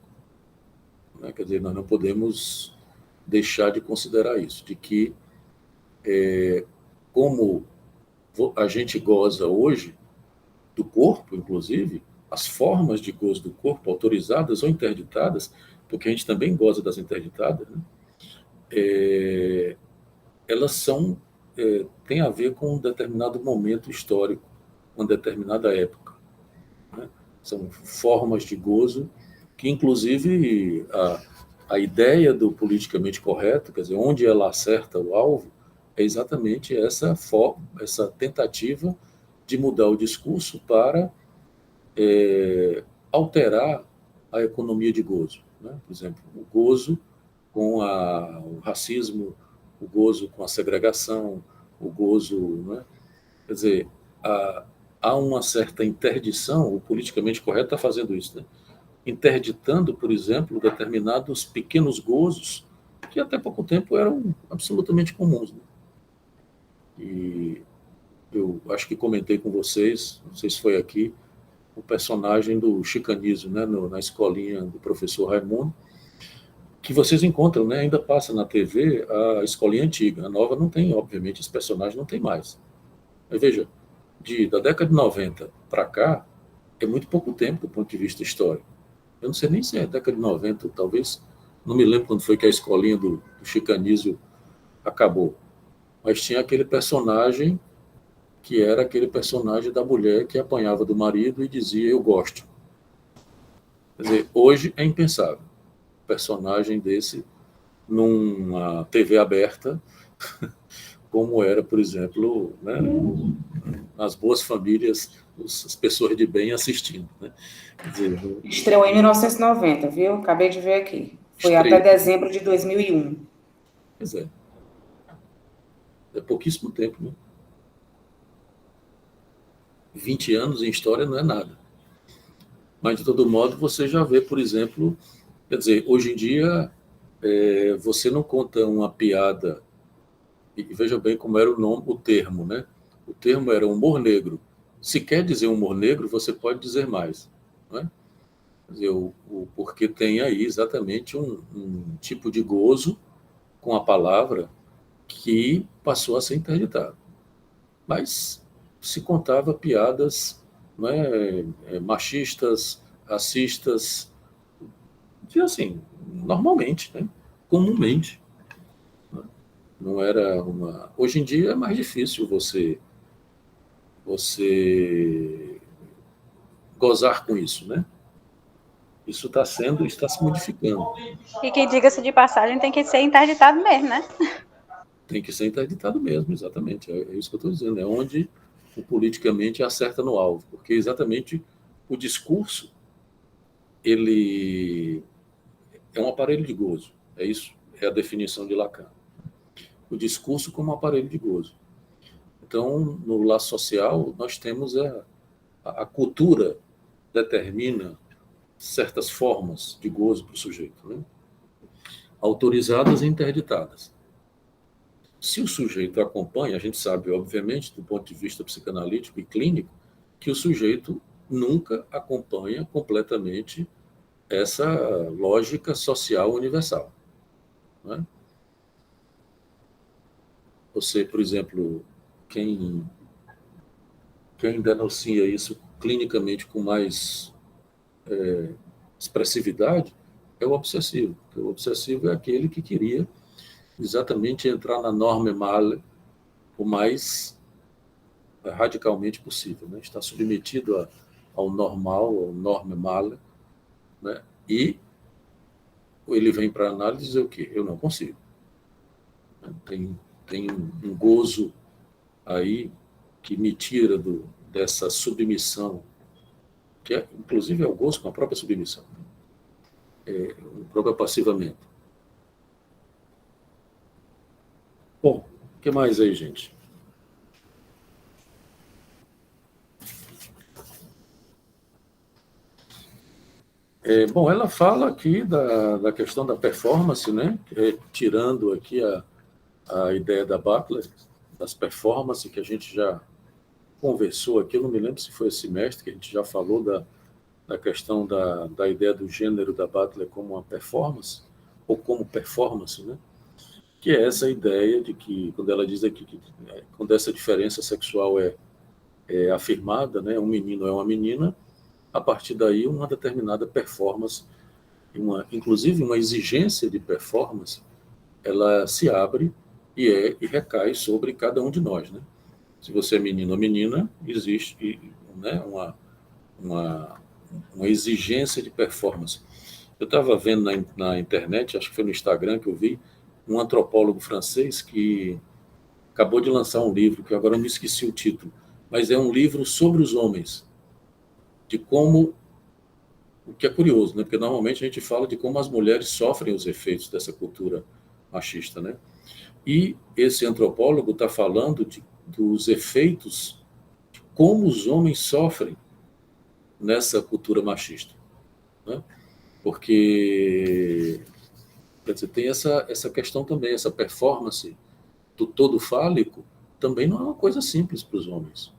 S1: Quer dizer, nós não podemos deixar de considerar isso, de que como a gente goza hoje do corpo, inclusive, as formas de gozo do corpo, autorizadas ou interditadas, porque a gente também goza das interditadas, né? Elas têm a ver com um determinado momento histórico, uma determinada época. Né? São formas de gozo que, inclusive, a ideia do politicamente correto, quer dizer, onde ela acerta o alvo, é exatamente essa tentativa de mudar o discurso para alterar a economia de gozo. Né? Por exemplo, o gozo com o racismo, o gozo com a segregação, o gozo... Né? Quer dizer, há uma certa interdição, o politicamente correto está fazendo isso, né? Interditando, por exemplo, determinados pequenos gozos que até pouco tempo eram absolutamente comuns. Né? E eu acho que comentei com vocês, não sei se foi aqui, o personagem do Chicanismo, né, na escolinha do professor Raimundo, que vocês encontram, né, ainda passa na TV a escolinha antiga. A nova não tem, obviamente, esse personagem não tem mais. Mas veja, da década de 90 para cá, é muito pouco tempo do ponto de vista histórico. Eu não sei nem se é década de 90, talvez, não me lembro quando foi que a escolinha do Chicanismo acabou. Mas tinha aquele personagem que era aquele personagem da mulher que apanhava do marido e dizia, eu gosto. Quer dizer, hoje é impensável. Um personagem desse numa TV aberta, como era, por exemplo, né, nas Boas Famílias, as pessoas de bem assistindo. Né? Quer dizer,
S3: estreou em 1990, viu? Acabei de ver aqui. Foi até dezembro de 2001.
S1: Pois é. É pouquíssimo tempo, né? 20 anos em história não é nada. Mas, de todo modo, você já vê, por exemplo, quer dizer, hoje em dia, você não conta uma piada, e veja bem como era o termo, né? O termo era humor negro. Se quer dizer humor negro, você pode dizer mais. Não é? Quer dizer, porque tem aí exatamente um tipo de gozo com a palavra que passou a ser interditado. Mas se contava piadas, não é, machistas, racistas, assim, normalmente, né? comumente. Não era uma... Hoje em dia é mais difícil você gozar com isso, né? Isso está se modificando.
S5: E que, diga-se de passagem, tem que ser interditado mesmo, né?
S1: Tem que ser interditado mesmo, exatamente. É isso que eu estou dizendo. É onde o politicamente acerta no alvo, porque exatamente o discurso ele é um aparelho de gozo. É isso, é a definição de Lacan. O discurso como um aparelho de gozo. Então, no laço social, nós temos a cultura determina certas formas de gozo para o sujeito, né? Autorizadas e interditadas. Se o sujeito acompanha, a gente sabe, obviamente, do ponto de vista psicanalítico e clínico, que o sujeito nunca acompanha completamente essa lógica social universal. Não é? Você, por exemplo, quem denuncia isso clinicamente com mais expressividade é o obsessivo. Porque o obsessivo é aquele que queria exatamente entrar na norma male o mais radicalmente possível, né? Está submetido ao normal, ao norma male, né? E ele vem para a análise e dizer o quê? Eu não consigo. Tem um gozo aí que me tira dessa submissão, que inclusive é o gozo com a própria submissão, o próprio passivamento. Bom, o que mais aí, gente? Bom, ela fala aqui da questão da performance, né? Tirando aqui a ideia da Butler, das performances, que a gente já conversou aqui, eu não me lembro se foi esse semestre, que a gente já falou da questão da ideia do gênero da Butler como uma performance, ou como performance, né? Que é essa ideia de que, quando ela diz aqui que quando essa diferença sexual é afirmada, né? Um menino é uma menina, a partir daí uma determinada performance, inclusive uma exigência de performance, ela se abre e recai sobre cada um de nós, né? Se você é menino ou menina, existe, né, uma exigência de performance. Eu estava vendo na internet, acho que foi no Instagram que eu vi, um antropólogo francês que acabou de lançar um livro, que agora eu me esqueci o título, mas é um livro sobre os homens, de como, o que é curioso, né? Porque normalmente a gente fala de como as mulheres sofrem os efeitos dessa cultura machista, né? E esse antropólogo está falando dos efeitos de como os homens sofrem nessa cultura machista, né? Porque, quer dizer, tem essa questão também, essa performance do todo fálico também não é uma coisa simples para os homens,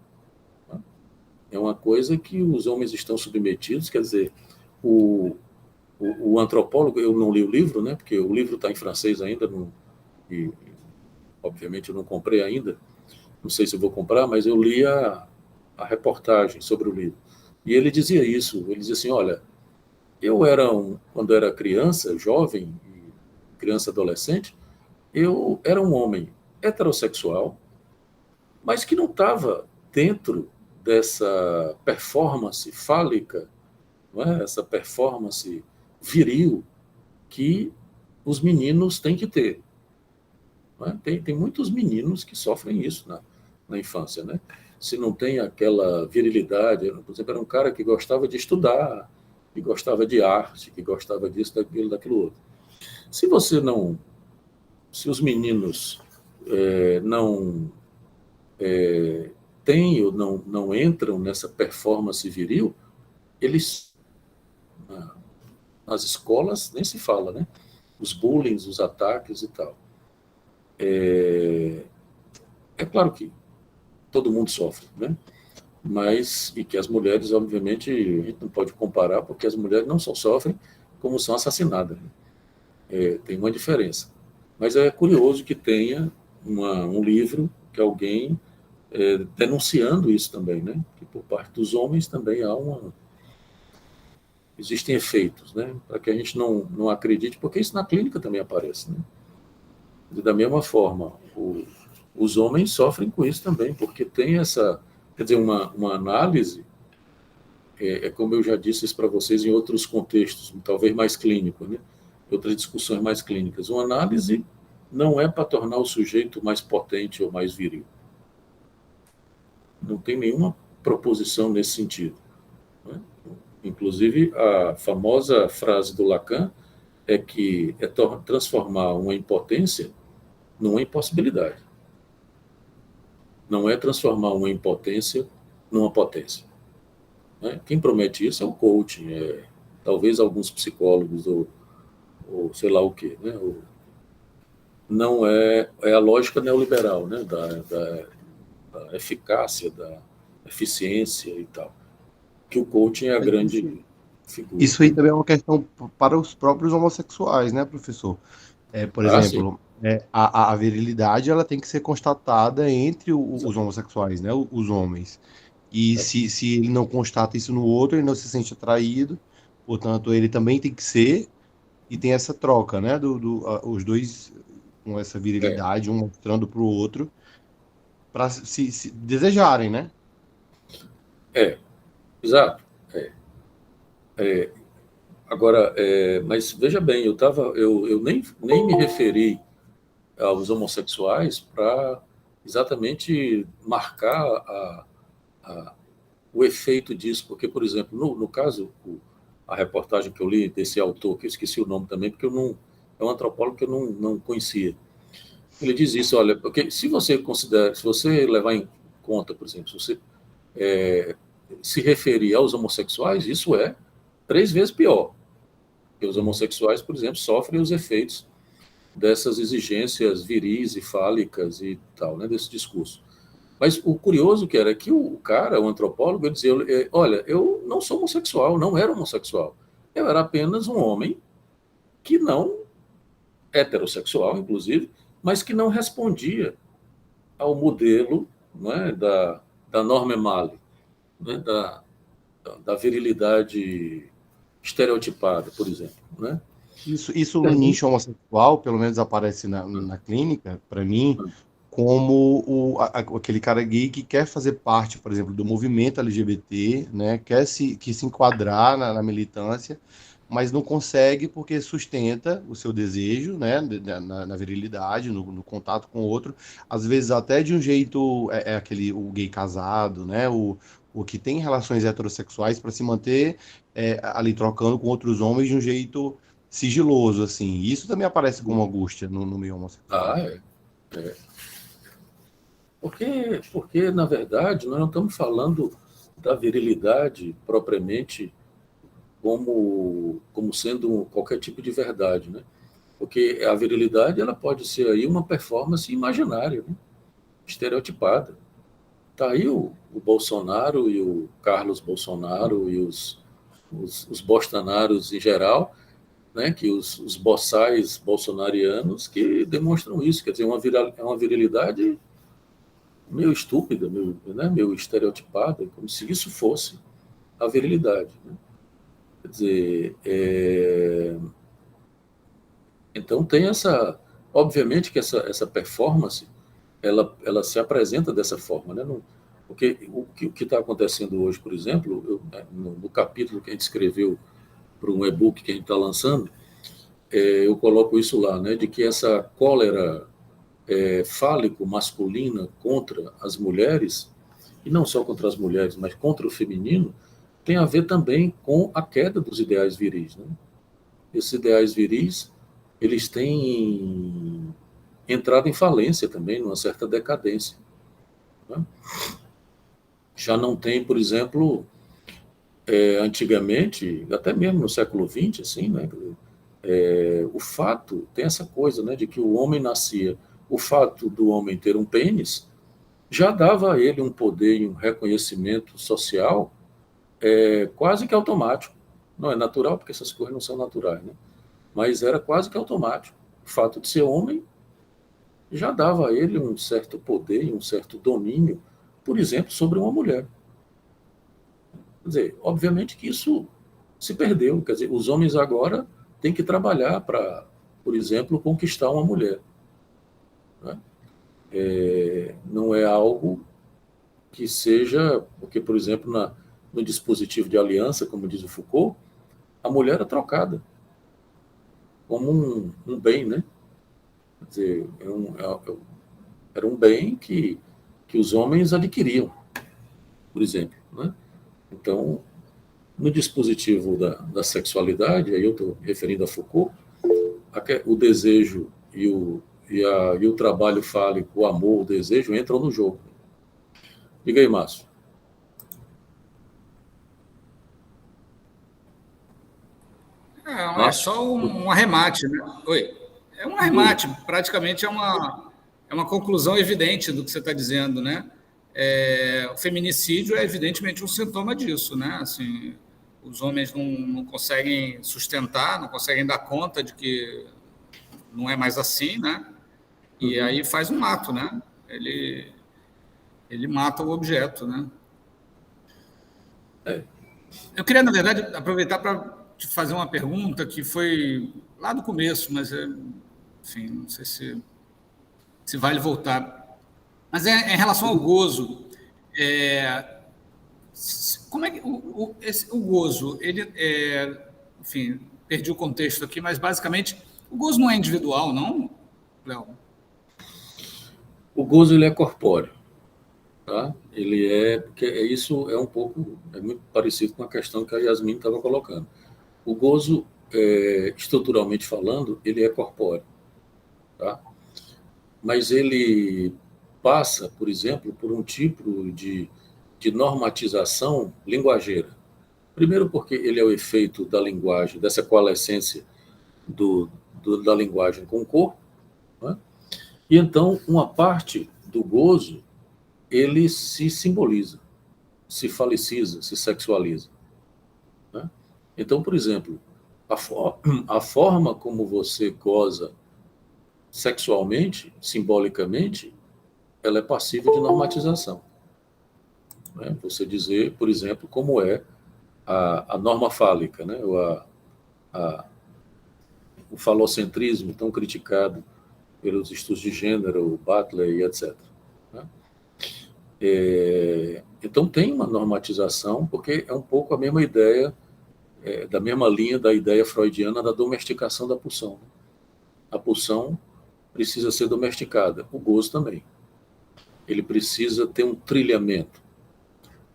S1: né? É uma coisa que os homens estão submetidos, quer dizer, o antropólogo, eu não li o livro, né? Porque o livro está em francês ainda, e obviamente eu não comprei ainda, não sei se eu vou comprar, mas eu li a reportagem sobre o livro. E ele dizia isso, ele dizia assim, olha, quando era criança, jovem, criança adolescente, eu era um homem heterossexual, mas que não estava dentro dessa performance fálica, não é? Essa performance viril que os meninos têm que ter. Não é? Tem muitos meninos que sofrem isso na infância, né? Se não tem aquela virilidade, por exemplo, era um cara que gostava de estudar, que gostava de arte, que gostava disso, daquilo outro. Se os meninos não têm ou não entram nessa performance viril, eles, nas escolas, nem se fala, né? Os bullying, os ataques e tal. É claro que todo mundo sofre, né? Mas, e que as mulheres, obviamente, a gente não pode comparar, porque as mulheres não só sofrem, como são assassinadas, né? Tem uma diferença. Mas é curioso que tenha um livro que alguém denunciando isso também, né? Que por parte dos homens também há existem efeitos, né? Para que a gente não acredite, porque isso na clínica também aparece, né? E da mesma forma, os homens sofrem com isso também, porque tem essa, quer dizer, uma análise, como eu já disse isso para vocês em outros contextos, talvez mais clínicos, né? Outras discussões mais clínicas. Uma análise não é para tornar o sujeito mais potente ou mais viril. Não tem nenhuma proposição nesse sentido, né? Inclusive, a famosa frase do Lacan é que é transformar uma impotência numa impossibilidade. Não é transformar uma impotência numa potência, né? Quem promete isso é o coaching, talvez alguns psicólogos ou sei lá o quê, né? Não é a lógica neoliberal, né? Da eficácia, da eficiência e tal. Que o coaching é a grande figura.
S8: Isso aí também é uma questão para os próprios homossexuais, né, professor? Por exemplo, a virilidade ela tem que ser constatada entre os homossexuais, né, os homens. E se ele não constata isso no outro, ele não se sente atraído, portanto, ele também tem que ser, e tem essa troca, né, os dois com essa virilidade, um mostrando para o outro, para se desejarem, né?
S1: Exato. Agora, mas veja bem, eu nem me referi aos homossexuais para exatamente marcar o efeito disso, porque, por exemplo, no caso, a reportagem que eu li desse autor, que eu esqueci o nome também, porque é um antropólogo que eu não conhecia. Ele diz isso, olha, porque se você levar em conta, por exemplo, se você se referir aos homossexuais, isso é 3 vezes pior. Porque os homossexuais, por exemplo, sofrem os efeitos dessas exigências viris e fálicas e tal, né, desse discurso. Mas o curioso que era que o antropólogo, ele dizia, olha, eu não sou homossexual, não era homossexual. Eu era apenas um homem que não, heterossexual, inclusive, mas que não respondia ao modelo, não é, da norma male, né, da virilidade estereotipada, por exemplo, né?
S8: Isso no nicho homossexual, pelo menos aparece na clínica, para mim, como aquele cara gay que quer fazer parte, por exemplo, do movimento LGBT, né? Quer que se enquadrar na militância, mas não consegue porque sustenta o seu desejo, né? Na virilidade, no contato com o outro, às vezes até de um jeito, o gay casado, né? O que tem relações heterossexuais para se manter ali trocando com outros homens de um jeito sigiloso, assim. Isso também aparece como angústia no meio homossexual.
S1: Porque, na verdade, nós não estamos falando da virilidade propriamente como sendo qualquer tipo de verdade, né? Porque a virilidade ela pode ser aí uma performance imaginária, né? Estereotipada. Está aí o Bolsonaro e o Carlos Bolsonaro e os bolsonaros em geral, né, que os boçais bolsonarianos que demonstram isso, quer dizer, uma virilidade meio estúpida, meio estereotipada, como se isso fosse a virilidade, né? Quer dizer, então tem obviamente que essa performance, ela se apresenta dessa forma, né? Porque o que está acontecendo hoje, por exemplo, no capítulo que a gente escreveu para um e-book que a gente está lançando, eu coloco isso lá, né, de que essa cólera fálico-masculina contra as mulheres, e não só contra as mulheres, mas contra o feminino, tem a ver também com a queda dos ideais viris, né? Esses ideais viris, eles têm entrado em falência também, numa certa decadência, né? Já não tem, por exemplo, antigamente, até mesmo no século XX, assim, né, o fato, tem essa coisa, né, de que o homem nascia, o fato do homem ter um pênis já dava a ele um poder e um reconhecimento social quase que automático. Não é natural, porque essas coisas não são naturais, né? Mas era quase que automático. O fato de ser homem já dava a ele um certo poder e um certo domínio, por exemplo, sobre uma mulher. Quer dizer, obviamente que isso se perdeu. Quer dizer, os homens agora têm que trabalhar para, por exemplo, conquistar uma mulher. Né? Não é algo que seja... Porque, por exemplo, no dispositivo de aliança, como diz o Foucault, a mulher era trocada como um bem, né? Quer dizer, era um bem que os homens adquiriam, por exemplo. Né? Então, no dispositivo da sexualidade, aí eu estou referindo a Foucault, o desejo e o trabalho fálico, o amor, o desejo, entram no jogo. Diga aí, Márcio.
S4: É só um arremate, né? Oi. É um arremate, praticamente é uma conclusão evidente do que você está dizendo, né? O feminicídio é evidentemente um sintoma disso, né? Assim, os homens não conseguem sustentar, não conseguem dar conta de que não é mais assim, né? E aí faz um ato, né? Ele mata o objeto, né? Eu queria, na verdade, aproveitar para te fazer uma pergunta que foi lá do começo, mas, enfim, não sei se vale voltar. Mas em relação ao gozo, como é que o gozo, ele, enfim, perdi o contexto aqui, mas basicamente o gozo não é individual, não, Léo?
S1: O gozo, ele é corpóreo, tá? Porque isso é muito parecido com a questão que a Yasmin estava colocando. O gozo, estruturalmente falando, ele é corpóreo, tá? Mas ele passa, por exemplo, por um tipo de normatização linguageira. Primeiro porque ele é o efeito da linguagem, dessa coalescência da linguagem com o corpo, né? E então uma parte do gozo, ele se simboliza, se faliciza, se sexualiza. Né? Então, por exemplo, a forma como você goza sexualmente, simbolicamente, ela é passível de normatização. Né? Você dizer, por exemplo, como é a norma fálica, né? O falocentrismo tão criticado pelos estudos de gênero, o Butler e etc. Né? Então tem uma normatização, porque é um pouco a mesma ideia, da mesma linha da ideia freudiana da domesticação da pulsão. Né? A pulsão precisa ser domesticada, o gozo também. Ele precisa ter um trilhamento.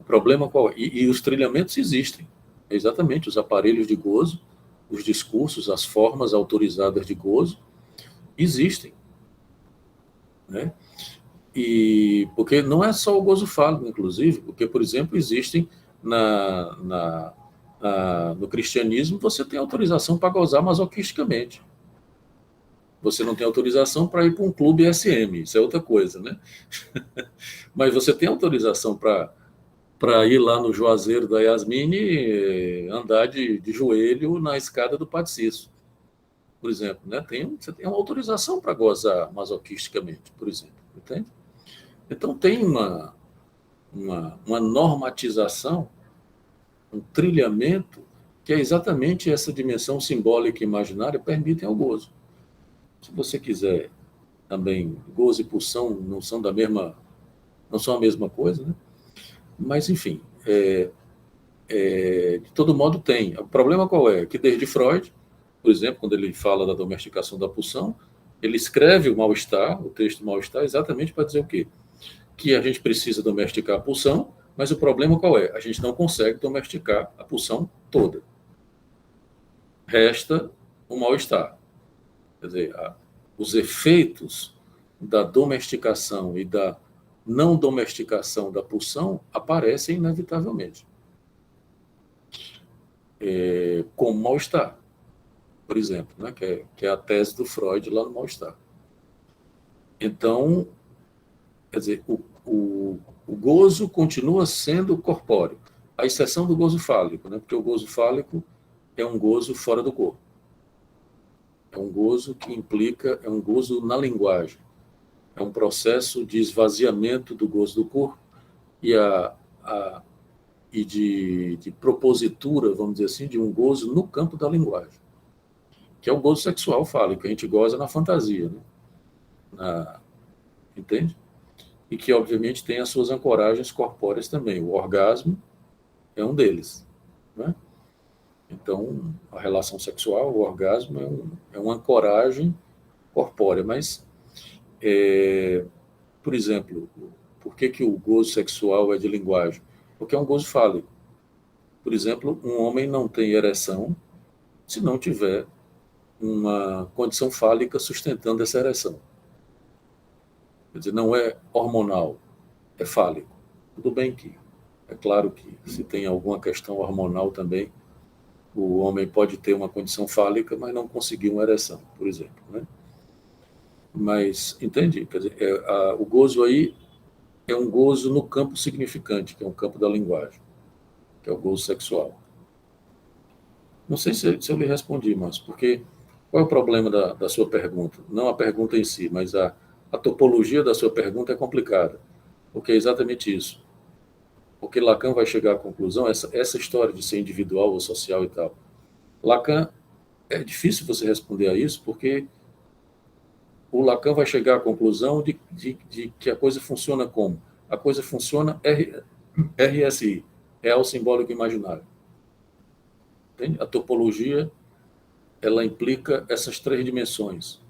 S1: O problema qual é? E os trilhamentos existem. Exatamente, os aparelhos de gozo, os discursos, as formas autorizadas de gozo existem. Né? E porque não é só o gozo fálico, inclusive, porque, por exemplo, existem no cristianismo, você tem autorização para gozar masoquisticamente. Você não tem autorização para ir para um clube SM, isso é outra coisa, né? Mas você tem autorização para ir lá no Juazeiro da Yasmine e andar de joelho na escada do Padre Cício, por exemplo. Né? Você tem uma autorização para gozar masoquisticamente, por exemplo. Entende? Então tem uma normatização, um trilhamento, que é exatamente essa dimensão simbólica e imaginária permitem ao gozo. Se você quiser também, gozo e pulsão não são a mesma coisa, né? Mas, enfim, de todo modo tem. O problema qual é? Que desde Freud, por exemplo, quando ele fala da domesticação da pulsão, ele escreve o mal-estar, o texto mal-estar, exatamente para dizer o quê? Que a gente precisa domesticar a pulsão, mas o problema qual é? A gente não consegue domesticar a pulsão toda. Resta o mal-estar. Quer dizer, os efeitos da domesticação e da não domesticação da pulsão aparecem inevitavelmente. Como mal-estar, por exemplo, né? que é a tese do Freud lá no mal-estar. Então, quer dizer, o gozo continua sendo corpóreo, à exceção do gozo fálico, né? Porque o gozo fálico é um gozo fora do corpo. É um gozo que implica, é um gozo na linguagem. É um processo de esvaziamento do gozo do corpo e de propositura, vamos dizer assim, de um gozo no campo da linguagem, que é o gozo sexual fálico, que a gente goza na fantasia, né? Entende? E que, obviamente, tem as suas ancoragens corpóreas também. O orgasmo é um deles, né? Então, a relação sexual, o orgasmo, é uma ancoragem corpórea. Mas, por exemplo, por que o gozo sexual é de linguagem? Porque é um gozo fálico. Por exemplo, um homem não tem ereção se não tiver uma condição fálica sustentando essa ereção. Quer dizer, não é hormonal, é fálico. Tudo bem que, é claro que se tem alguma questão hormonal também, o homem pode ter uma condição fálica, mas não conseguir uma ereção, por exemplo, né? Mas, entende? Quer dizer, o gozo aí é um gozo no campo significante, que é um campo da linguagem, que é o gozo sexual. Não sei se eu lhe respondi, mas porque qual é o problema da sua pergunta? Não a pergunta em si, mas a topologia da sua pergunta é complicada, porque é exatamente isso. Porque Lacan vai chegar à conclusão, essa história de ser individual ou social e tal. Lacan, é difícil você responder a isso, porque o Lacan vai chegar à conclusão de que a coisa funciona como? A coisa funciona RSI, Real Simbólico Imaginário. Entende? A topologia, ela implica essas 3 dimensões,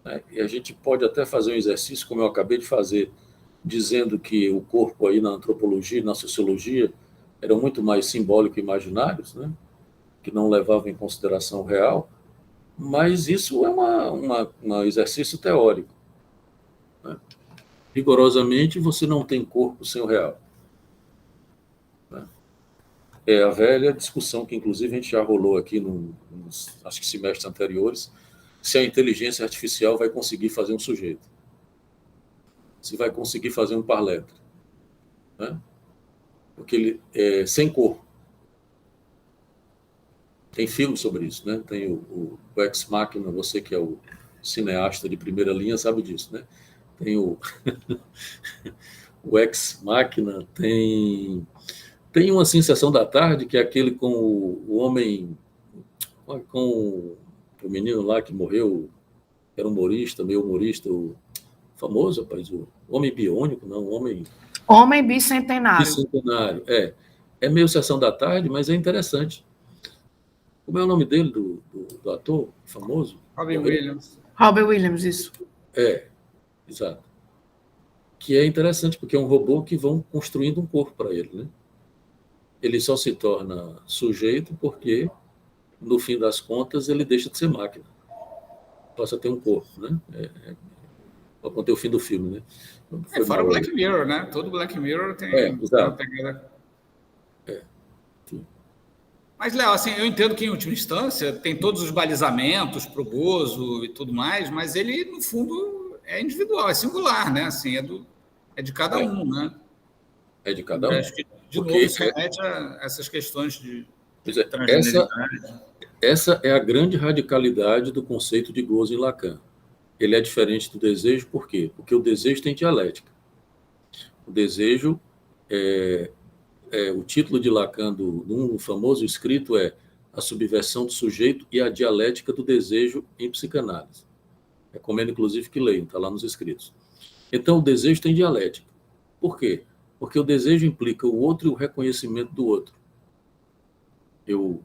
S1: né? E a gente pode até fazer um exercício, como eu acabei de fazer, dizendo que o corpo aí na antropologia e na sociologia eram muito mais simbólicos e imaginários, né? Que não levavam em consideração o real, mas isso é um exercício teórico, né? Rigorosamente, você não tem corpo sem o real, né? É a velha discussão que, inclusive, a gente já rolou aqui nos acho que semestres anteriores, se a inteligência artificial vai conseguir fazer um sujeito, se vai conseguir fazer um par-letre, né? Porque ele é sem corpo. Tem filme sobre isso, né? Tem o Ex Machina, você que é o cineasta de primeira linha sabe disso, né? Tem o Ex Machina, tem uma assim, Sessão da Tarde, que é aquele com o homem, com o menino lá que morreu, era humorista, meio humorista, o famoso, rapaz, o homem biônico, não, o homem...
S6: Homem bicentenário.
S1: Bicentenário, é meio Sessão da Tarde, mas é interessante. Como é o nome dele, do ator famoso?
S4: Robin Williams.
S6: Robin Williams, isso.
S1: Exato. Que é interessante, porque é um robô que vão construindo um corpo para ele, né? Ele só se torna sujeito porque, no fim das contas, ele deixa de ser máquina. Passa a ter um corpo, né? Vou contar o fim do filme, né?
S4: Fora o Black Mirror, né? Todo Black Mirror tem uma pegada... Mas, Léo, assim, eu entendo que, em última instância, tem todos os balizamentos para o gozo e tudo mais, mas ele, no fundo, é individual, é singular, né? Assim, é de cada um, né?
S1: É de cada um.
S4: Acho que, de novo, se remete a essas questões de
S1: transgeneridade. Essa é a grande radicalidade do conceito de gozo em Lacan. Ele é diferente do desejo, por quê? Porque o desejo tem dialética. O desejo o título de Lacan, num famoso escrito, é A Subversão do Sujeito e a Dialética do Desejo em Psicanálise. Recomendo, inclusive, que leiam, está lá nos escritos. Então, o desejo tem dialética. Por quê? Porque o desejo implica o outro e o reconhecimento do outro. O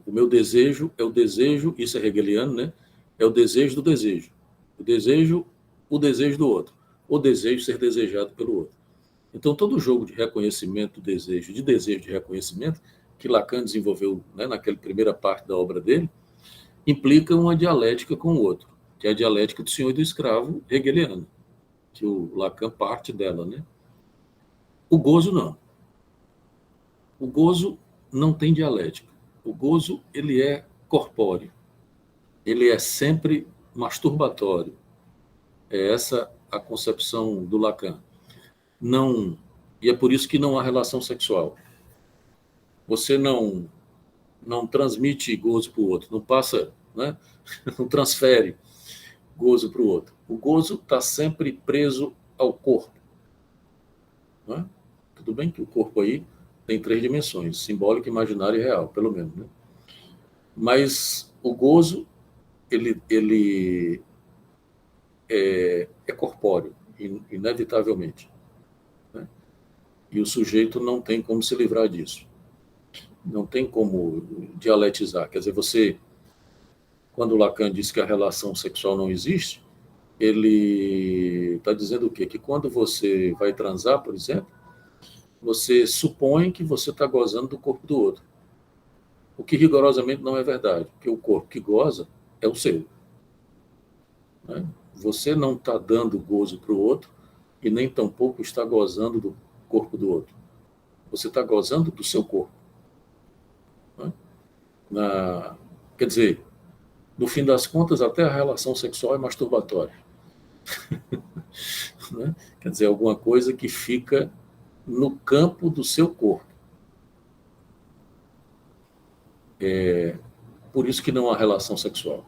S1: meu desejo é o desejo, isso é hegeliano, né? É o desejo do desejo. O desejo do outro. O desejo ser desejado pelo outro. Então, todo o jogo de reconhecimento do desejo, de reconhecimento, que Lacan desenvolveu, né, naquela primeira parte da obra dele, implica uma dialética com o outro, que é a dialética do senhor e do escravo hegeliana, que o Lacan parte dela, né? O gozo não. O gozo não tem dialética. O gozo, ele é corpóreo. Ele é sempre masturbatório. É essa a concepção do Lacan. Não, e é por isso que não há relação sexual. Você não transmite gozo para o outro, não passa, né? Não transfere gozo para o outro. O gozo está sempre preso ao corpo, né? Tudo bem que o corpo aí tem 3 dimensões, simbólica, imaginária e real, pelo menos, né? Mas o gozo, ele é corpóreo, inevitavelmente, né? E o sujeito não tem como se livrar disso. Não tem como dialetizar. Quer dizer, quando Lacan diz que a relação sexual não existe, ele está dizendo o quê? Que quando você vai transar, por exemplo, você supõe que você está gozando do corpo do outro. O que rigorosamente não é verdade, porque o corpo que goza é o seu, né? Você não está dando gozo para o outro e nem tampouco está gozando do corpo do outro. Você está gozando do seu corpo, né? Quer dizer, no fim das contas, até a relação sexual é masturbatória. Né? Quer dizer, alguma coisa que fica no campo do seu corpo. Por isso que não há relação sexual.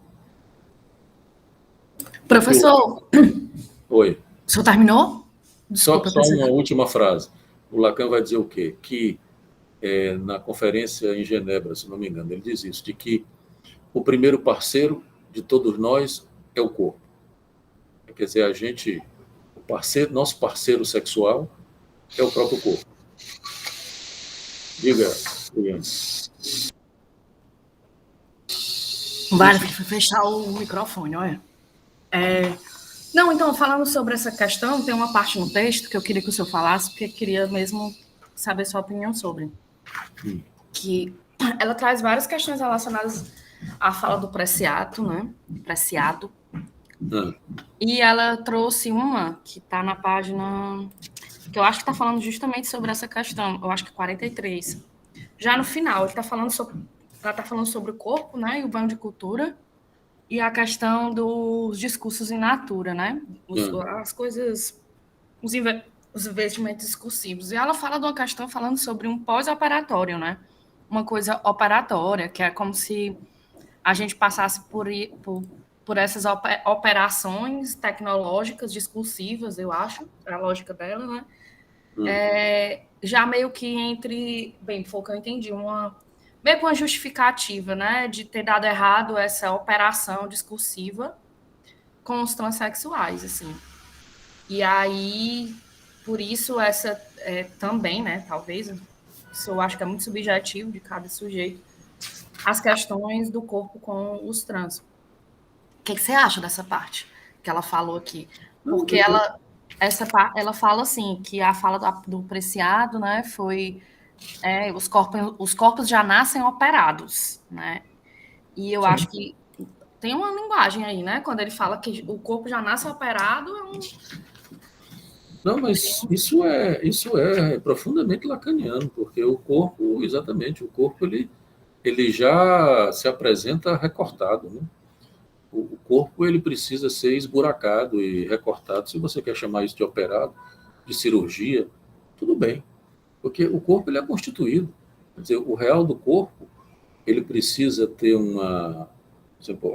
S6: Professor,
S1: Oi.
S6: o senhor terminou? Desculpa,
S1: Só uma última frase. O Lacan vai dizer o quê? Que na conferência em Genebra, se não me engano, ele diz isso, de que o primeiro parceiro de todos nós é o corpo. Quer dizer, nosso parceiro sexual é o próprio corpo. Diga, Juliana.
S6: Vai fechar o microfone, olha. Não, então, falando sobre essa questão, tem uma parte no texto que eu queria que o senhor falasse, porque queria mesmo saber sua opinião sobre. Que ela traz várias questões relacionadas à fala do Preciado, né? Preciado. E ela trouxe uma que está na página, que eu acho que está falando justamente sobre essa questão, eu acho que 43. Já no final, ela está falando sobre o corpo, né? E o banho de cultura. E a questão dos discursos in natura, né? As coisas, os investimentos discursivos. E ela fala de uma questão falando sobre um pós-operatório, né? Uma coisa operatória, que é como se a gente passasse por essas operações tecnológicas, discursivas, eu acho, é a lógica dela, né? Já meio que foi o que eu entendi, meio com uma justificativa, né, de ter dado errado essa operação discursiva com os transexuais, assim. E aí, por isso, essa também, né, talvez, isso eu acho que é muito subjetivo de cada sujeito, as questões do corpo com os trans. O que você acha dessa parte que ela falou aqui? Porque ela fala assim, que a fala do Preciado, né, foi... os corpos já nascem operados, né? E eu acho que tem uma linguagem aí, né? Quando ele fala que o corpo já nasce operado,
S1: Não, mas isso é profundamente lacaniano, porque o corpo, exatamente, o corpo ele já se apresenta recortado, né? O corpo ele precisa ser esburacado e recortado. Se você quer chamar isso de operado, de cirurgia, tudo bem. Porque o corpo ele é constituído. Quer dizer, o real do corpo, ele precisa ter uma... Por exemplo,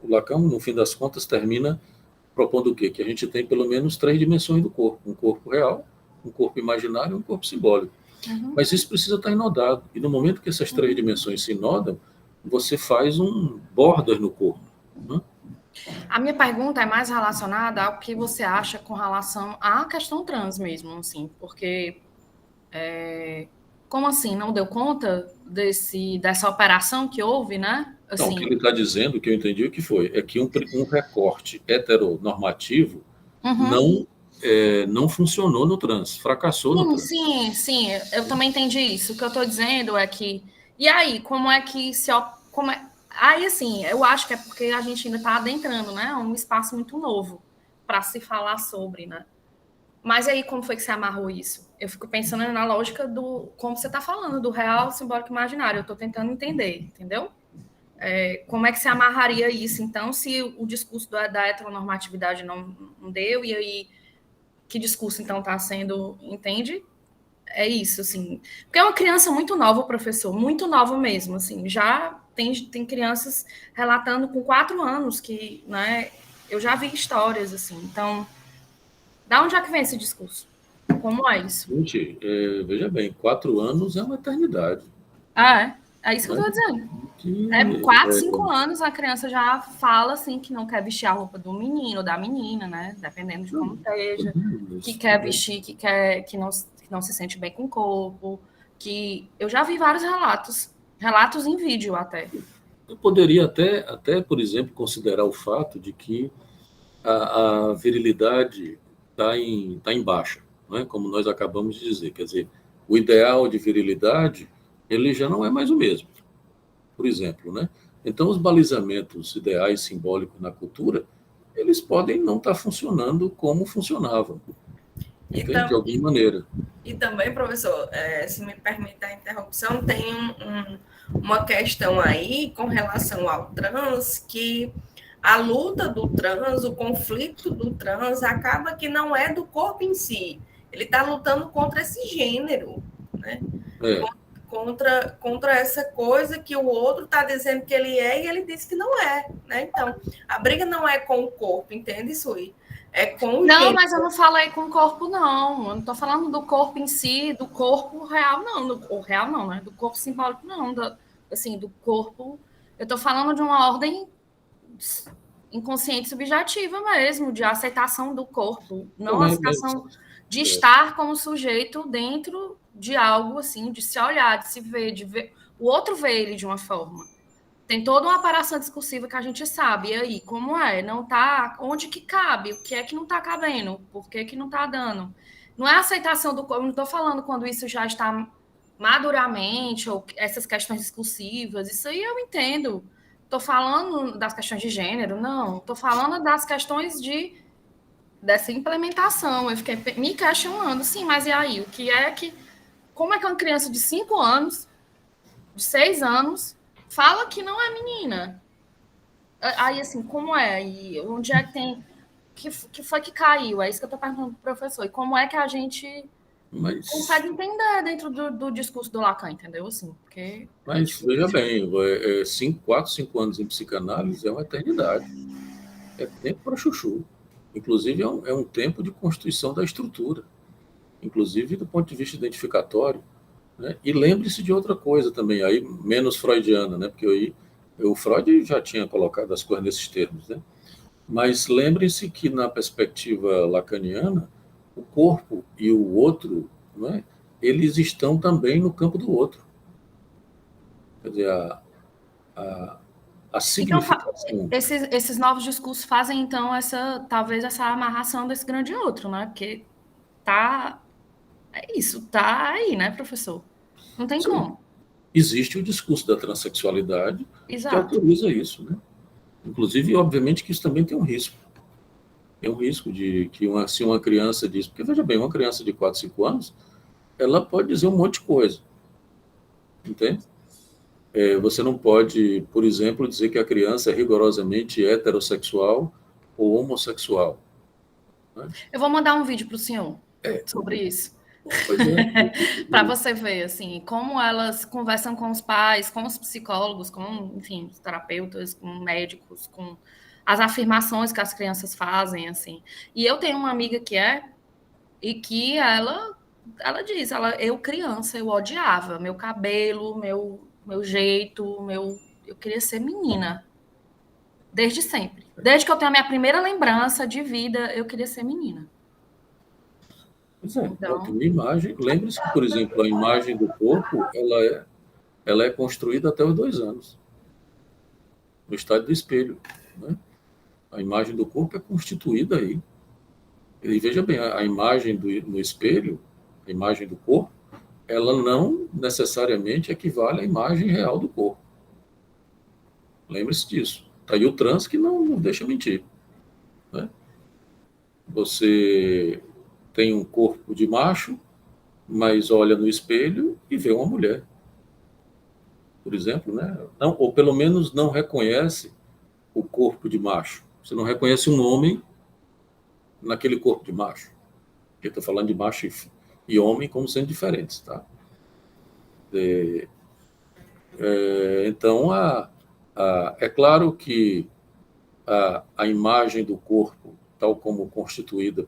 S1: o Lacan, no fim das contas, termina propondo o quê? Que a gente tem pelo menos 3 dimensões do corpo. Um corpo real, um corpo imaginário e um corpo simbólico. Mas isso precisa estar inodado. E no momento que essas 3 dimensões se inodam, você faz um border no corpo, né?
S6: A minha pergunta é mais relacionada ao que você acha com relação à questão trans mesmo, assim, porque como assim, não deu conta dessa operação que houve, né? Assim,
S1: Não, o que ele está dizendo, o que eu entendi o que foi, é que um recorte heteronormativo não funcionou no trans, fracassou no trans.
S6: Sim, eu também entendi isso. O que eu estou dizendo é que... E aí, como é que se... Aí, assim, eu acho que é porque a gente ainda está adentrando, né? Um espaço muito novo para se falar sobre, né? Mas aí, como foi que você amarrou isso? Eu fico pensando na lógica como você está falando, do real, simbólico, imaginário. Eu estou tentando entender, entendeu? Como é que você amarraria isso, então, se o discurso da heteronormatividade não deu, e aí, que discurso, então, está sendo, entende? É isso, assim. Porque é uma criança muito nova, professor, muito nova mesmo, assim. Já tem crianças relatando com 4 anos que, né, eu já vi histórias, assim. Então, da onde é que vem esse discurso? Como é isso?
S1: Gente, veja bem, 4 anos é uma eternidade.
S6: É isso que eu estou dizendo.
S1: Que,
S6: 4, 5 anos a criança já fala assim que não quer vestir a roupa do menino ou da menina, né? Dependendo de como esteja, que quer vestir, que não se sente bem com o corpo, que eu já vi vários relatos em vídeo até.
S1: Eu poderia até, por exemplo, considerar o fato de que a virilidade está em baixa, né? Como nós acabamos de dizer. Quer dizer, o ideal de virilidade ele já não é mais o mesmo, por exemplo, né? Então, os balizamentos ideais simbólicos na cultura, eles podem não estar funcionando como funcionavam, entende? De alguma maneira.
S2: E também, professor, se me permite a interrupção, tem uma questão aí com relação ao trans, que a luta do trans, o conflito do trans, acaba que não é do corpo em si. Ele está lutando contra esse gênero, né? Contra essa coisa que o outro está dizendo que ele é e ele diz que não é, né? Então, a briga não é com o corpo, entende, Sui? É com o
S6: Não, mas eu não falei com o corpo, não. Eu não estou falando do corpo em si, do corpo real, não. O real não, né? Do corpo simbólico, não. Do corpo... Eu estou falando de uma ordem inconsciente subjetiva mesmo, de aceitação do corpo. Não a aceitação de estar como sujeito dentro de algo, assim, de se olhar, de se ver, de ver... O outro vê ele de uma forma. Tem toda uma aparação discursiva que a gente sabe. E aí, como é? Não tá... Onde que cabe? O que é que não está cabendo? Por que que não está dando? Não é a aceitação do corpo. Eu não estou falando quando isso já está maduramente, ou essas questões discursivas. Isso aí eu entendo. Estou falando das questões de gênero? Não. Estou falando das questões dessa implementação. Eu fiquei me questionando. Sim, mas e aí? Como é que uma criança de 5 anos, de 6 anos... fala que não é menina. Aí, assim, como é? E onde é que tem... que foi que caiu? É isso que eu estou perguntando para o professor. E como é que a gente consegue entender dentro do discurso do Lacan, entendeu? Assim, porque...
S1: Mas, veja bem, 4, 5 anos em psicanálise é uma eternidade. É tempo para chuchu. Inclusive, é um tempo de constituição da estrutura. Inclusive, do ponto de vista identificatório. Né? E lembre-se de outra coisa também, aí menos freudiana, né? Porque aí o Freud já tinha colocado as coisas nesses termos, né? Mas lembrem-se que na perspectiva lacaniana, o corpo e o outro, né, eles estão também no campo do outro. Quer dizer, a significação...
S6: Então, esses novos discursos fazem, então, talvez essa amarração desse grande outro, né? Porque é isso, tá aí, né, professor? Não tem como.
S1: Existe o discurso da transexualidade.
S6: Exato.
S1: Que autoriza isso, né? Inclusive, obviamente, que isso também tem um risco. Tem um risco de que se uma criança diz... Porque, veja bem, uma criança de 4, 5 anos, ela pode dizer um monte de coisa. Entende? Você não pode, por exemplo, dizer que a criança é rigorosamente heterossexual ou homossexual. Né?
S6: Eu vou mandar um vídeo para o senhor sobre isso. Para você ver, assim, como elas conversam com os pais, com os psicólogos, com, enfim, os terapeutas, com médicos, com as afirmações que as crianças fazem, assim. E eu tenho uma amiga e que ela diz, eu criança, eu odiava meu cabelo, meu jeito, eu queria ser menina. Desde sempre. Desde que eu tenho a minha primeira lembrança de vida, eu queria ser menina.
S1: Pois é, então... uma imagem. Lembre-se que, por exemplo, a imagem do corpo, ela é construída até os 2 anos. No estádio do espelho. Né? A imagem do corpo é constituída aí. E veja bem, a imagem no espelho, a imagem do corpo, ela não necessariamente equivale à imagem real do corpo. Lembre-se disso. Está aí o trans que não deixa mentir. Né? Você tem um corpo de macho, mas olha no espelho e vê uma mulher. Por exemplo, né? Não, ou pelo menos não reconhece o corpo de macho. Você não reconhece um homem naquele corpo de macho. Porque estou falando de macho e homem como sendo diferentes. Tá? Então, é claro que a imagem do corpo, tal como constituída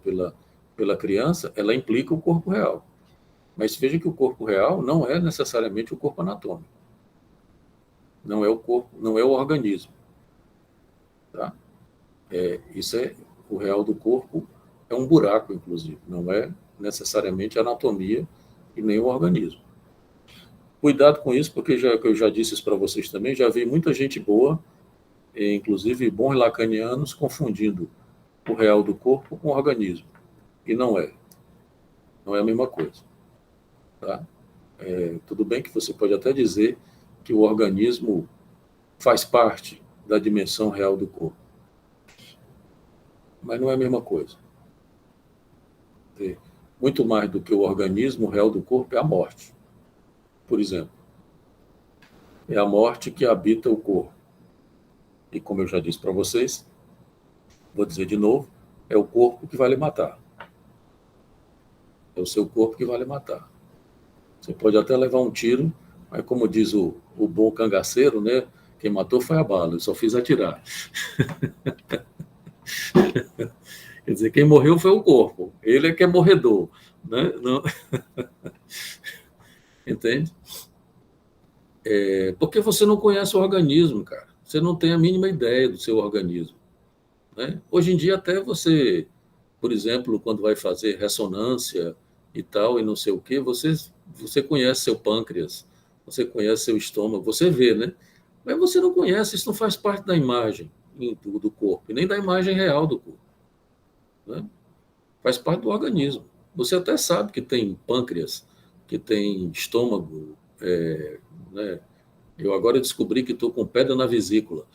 S1: pela criança, ela implica o corpo real. Mas veja que o corpo real não é necessariamente o corpo anatômico. Não é o corpo, não é o organismo. Tá? Isso é o real do corpo, é um buraco, inclusive. Não é necessariamente a anatomia e nem o organismo. Cuidado com isso, porque eu já disse isso para vocês também, já vi muita gente boa, inclusive bons lacanianos, confundindo o real do corpo com o organismo. E não é. Não é a mesma coisa. Tá? Tudo bem que você pode até dizer que o organismo faz parte da dimensão real do corpo. Mas não é a mesma coisa. Muito mais do que o organismo, o real do corpo é a morte. Por exemplo, é a morte que habita o corpo. E como eu já disse para vocês, vou dizer de novo, é o corpo que vai lhe matar. É o seu corpo que vai lhe matar. Você pode até levar um tiro, mas como diz o bom cangaceiro, né? Quem matou foi a bala, eu só fiz atirar. Quer dizer, quem morreu foi o corpo. Ele é que é morredor. Né? Não... Entende? Porque você não conhece o organismo, cara. Você não tem a mínima ideia do seu organismo. Né? Hoje em dia, até você, por exemplo, quando vai fazer ressonância e tal, e não sei o quê, você conhece seu pâncreas, você conhece seu estômago, você vê, né? Mas você não conhece, isso não faz parte da imagem do corpo, e nem da imagem real do corpo. Né? Faz parte do organismo. Você até sabe que tem pâncreas, que tem estômago, né? Eu agora descobri que estou com pedra na vesícula.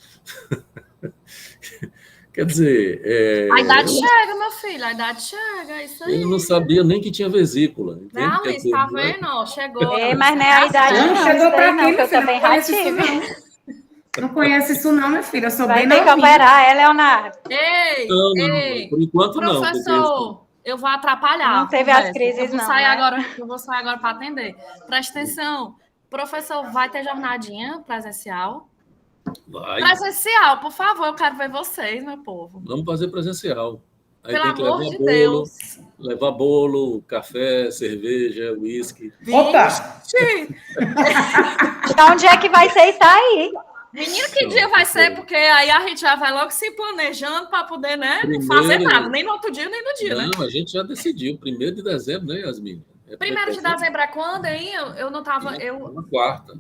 S1: Quer dizer...
S6: A idade chega, meu filho, a idade chega, é isso aí.
S1: Eu não sabia nem que tinha vesícula. Entende?
S6: Não, Liz, tá vendo? Chegou.
S5: Mas não é a idade
S3: Não, chegou para quem,
S5: que eu também já tive.
S3: Não conhece isso não, minha filha, eu sou
S5: Vai
S3: bem
S5: ter que
S3: novinha.
S5: operar, Leonardo?
S6: Ei,
S1: não, por enquanto não.
S6: Professor, eu vou atrapalhar.
S5: Não teve as crises, não.
S6: Eu vou sair agora para atender. Presta atenção. Professor, vai ter jornadinha presencial?
S1: Vai.
S6: Presencial, por favor, eu quero ver vocês, meu povo.
S1: Vamos fazer presencial. Aí
S6: Pelo
S1: tem que
S6: amor
S1: levar
S6: de
S1: bolo,
S6: Deus.
S1: levar bolo, café, cerveja, uísque.
S3: Opa!
S5: Então, onde é que vai ser isso aí?
S6: Menino, que dia vai ser? Porque aí a gente já vai logo se planejando para poder, né, não fazer nada, nem no outro dia, nem no dia, né?
S1: Não, a gente já decidiu, 1º de dezembro, né, Yasmin?
S6: 1º de dezembro é quando, hein? Eu não tava...
S1: Na quarta.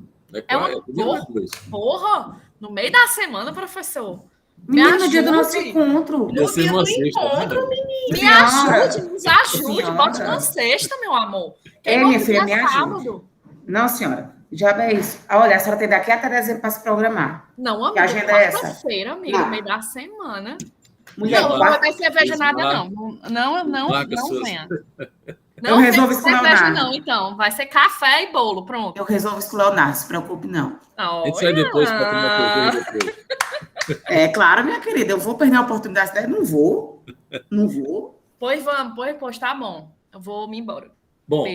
S6: Porra! No meio da semana, professor.
S3: Menina, no dia do nosso encontro.
S2: No dia do encontro, menino.
S6: Me ajude, nos ajude. Bote uma sexta, meu amor.
S3: Minha filha, me ajude. Não, senhora. Já é isso. Olha, a senhora tem daqui até dezembro para se programar.
S6: Não, amiga.
S3: Que agenda é essa?
S6: Quarta-feira, amiga, no meio da semana.
S3: Mulher,
S6: não vai ter cerveja nada, não. Não venha.
S3: Eu resolvo isso com o Leonardo.
S6: Não, então. Vai ser café e bolo, pronto.
S3: Eu resolvo isso com o Leonardo, não se preocupe, não.
S1: A gente sai depois para tomar cerveja depois.
S3: É claro, minha querida. Eu vou perder a oportunidade dela? Não vou. Não vou.
S6: Pois vamos, pois tá bom. Eu vou me embora.
S1: Bom,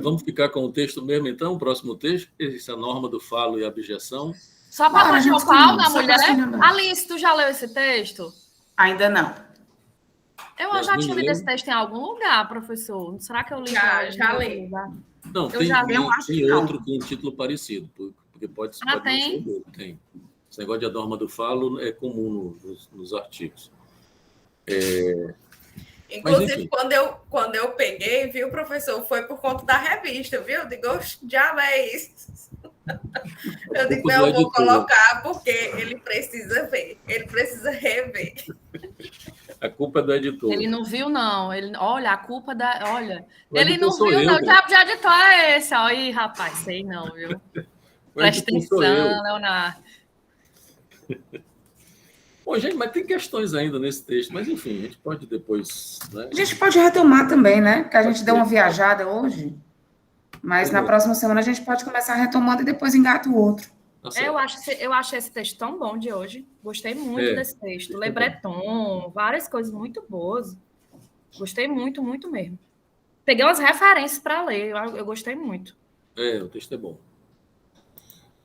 S1: vamos ficar com o texto mesmo, então, o próximo texto, essa norma do falo e abjeção.
S6: Só para baixar o pau na mulher. Alice, tu já leu esse texto?
S3: Ainda não.
S6: Eu já tinha lido esse texto em algum lugar, professor. Será que eu li?
S2: Já li.
S1: Não, tem outro com um título parecido, porque pode ser. Tem. Esse negócio de norma do falo é comum nos artigos.
S2: Inclusive, quando eu peguei, viu, professor, foi por conta da revista, viu? Eu digo, já é isso. Eu digo, não, eu vou colocar porque ele precisa ver, ele precisa rever.
S1: A culpa é do editor.
S6: Ele não viu, não. Olha, a culpa da... Olha, ele não viu, não. Já editor é esse. Aí, rapaz, sei não, viu? Presta atenção, Leonardo.
S1: Bom, gente, mas tem questões ainda nesse texto. Mas, enfim, a gente pode depois... Né?
S3: A gente pode retomar também, né? Que a gente deu uma viajada hoje. Mas na próxima semana a gente pode começar retomando e depois engata o outro.
S6: Eu achei esse texto tão bom de hoje. Gostei muito desse texto. Le Breton, várias coisas muito boas. Gostei muito, muito mesmo. Peguei umas referências para ler. Eu gostei muito.
S1: O texto é bom.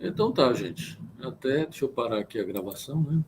S1: Então tá, gente. Deixa eu parar aqui a gravação, né?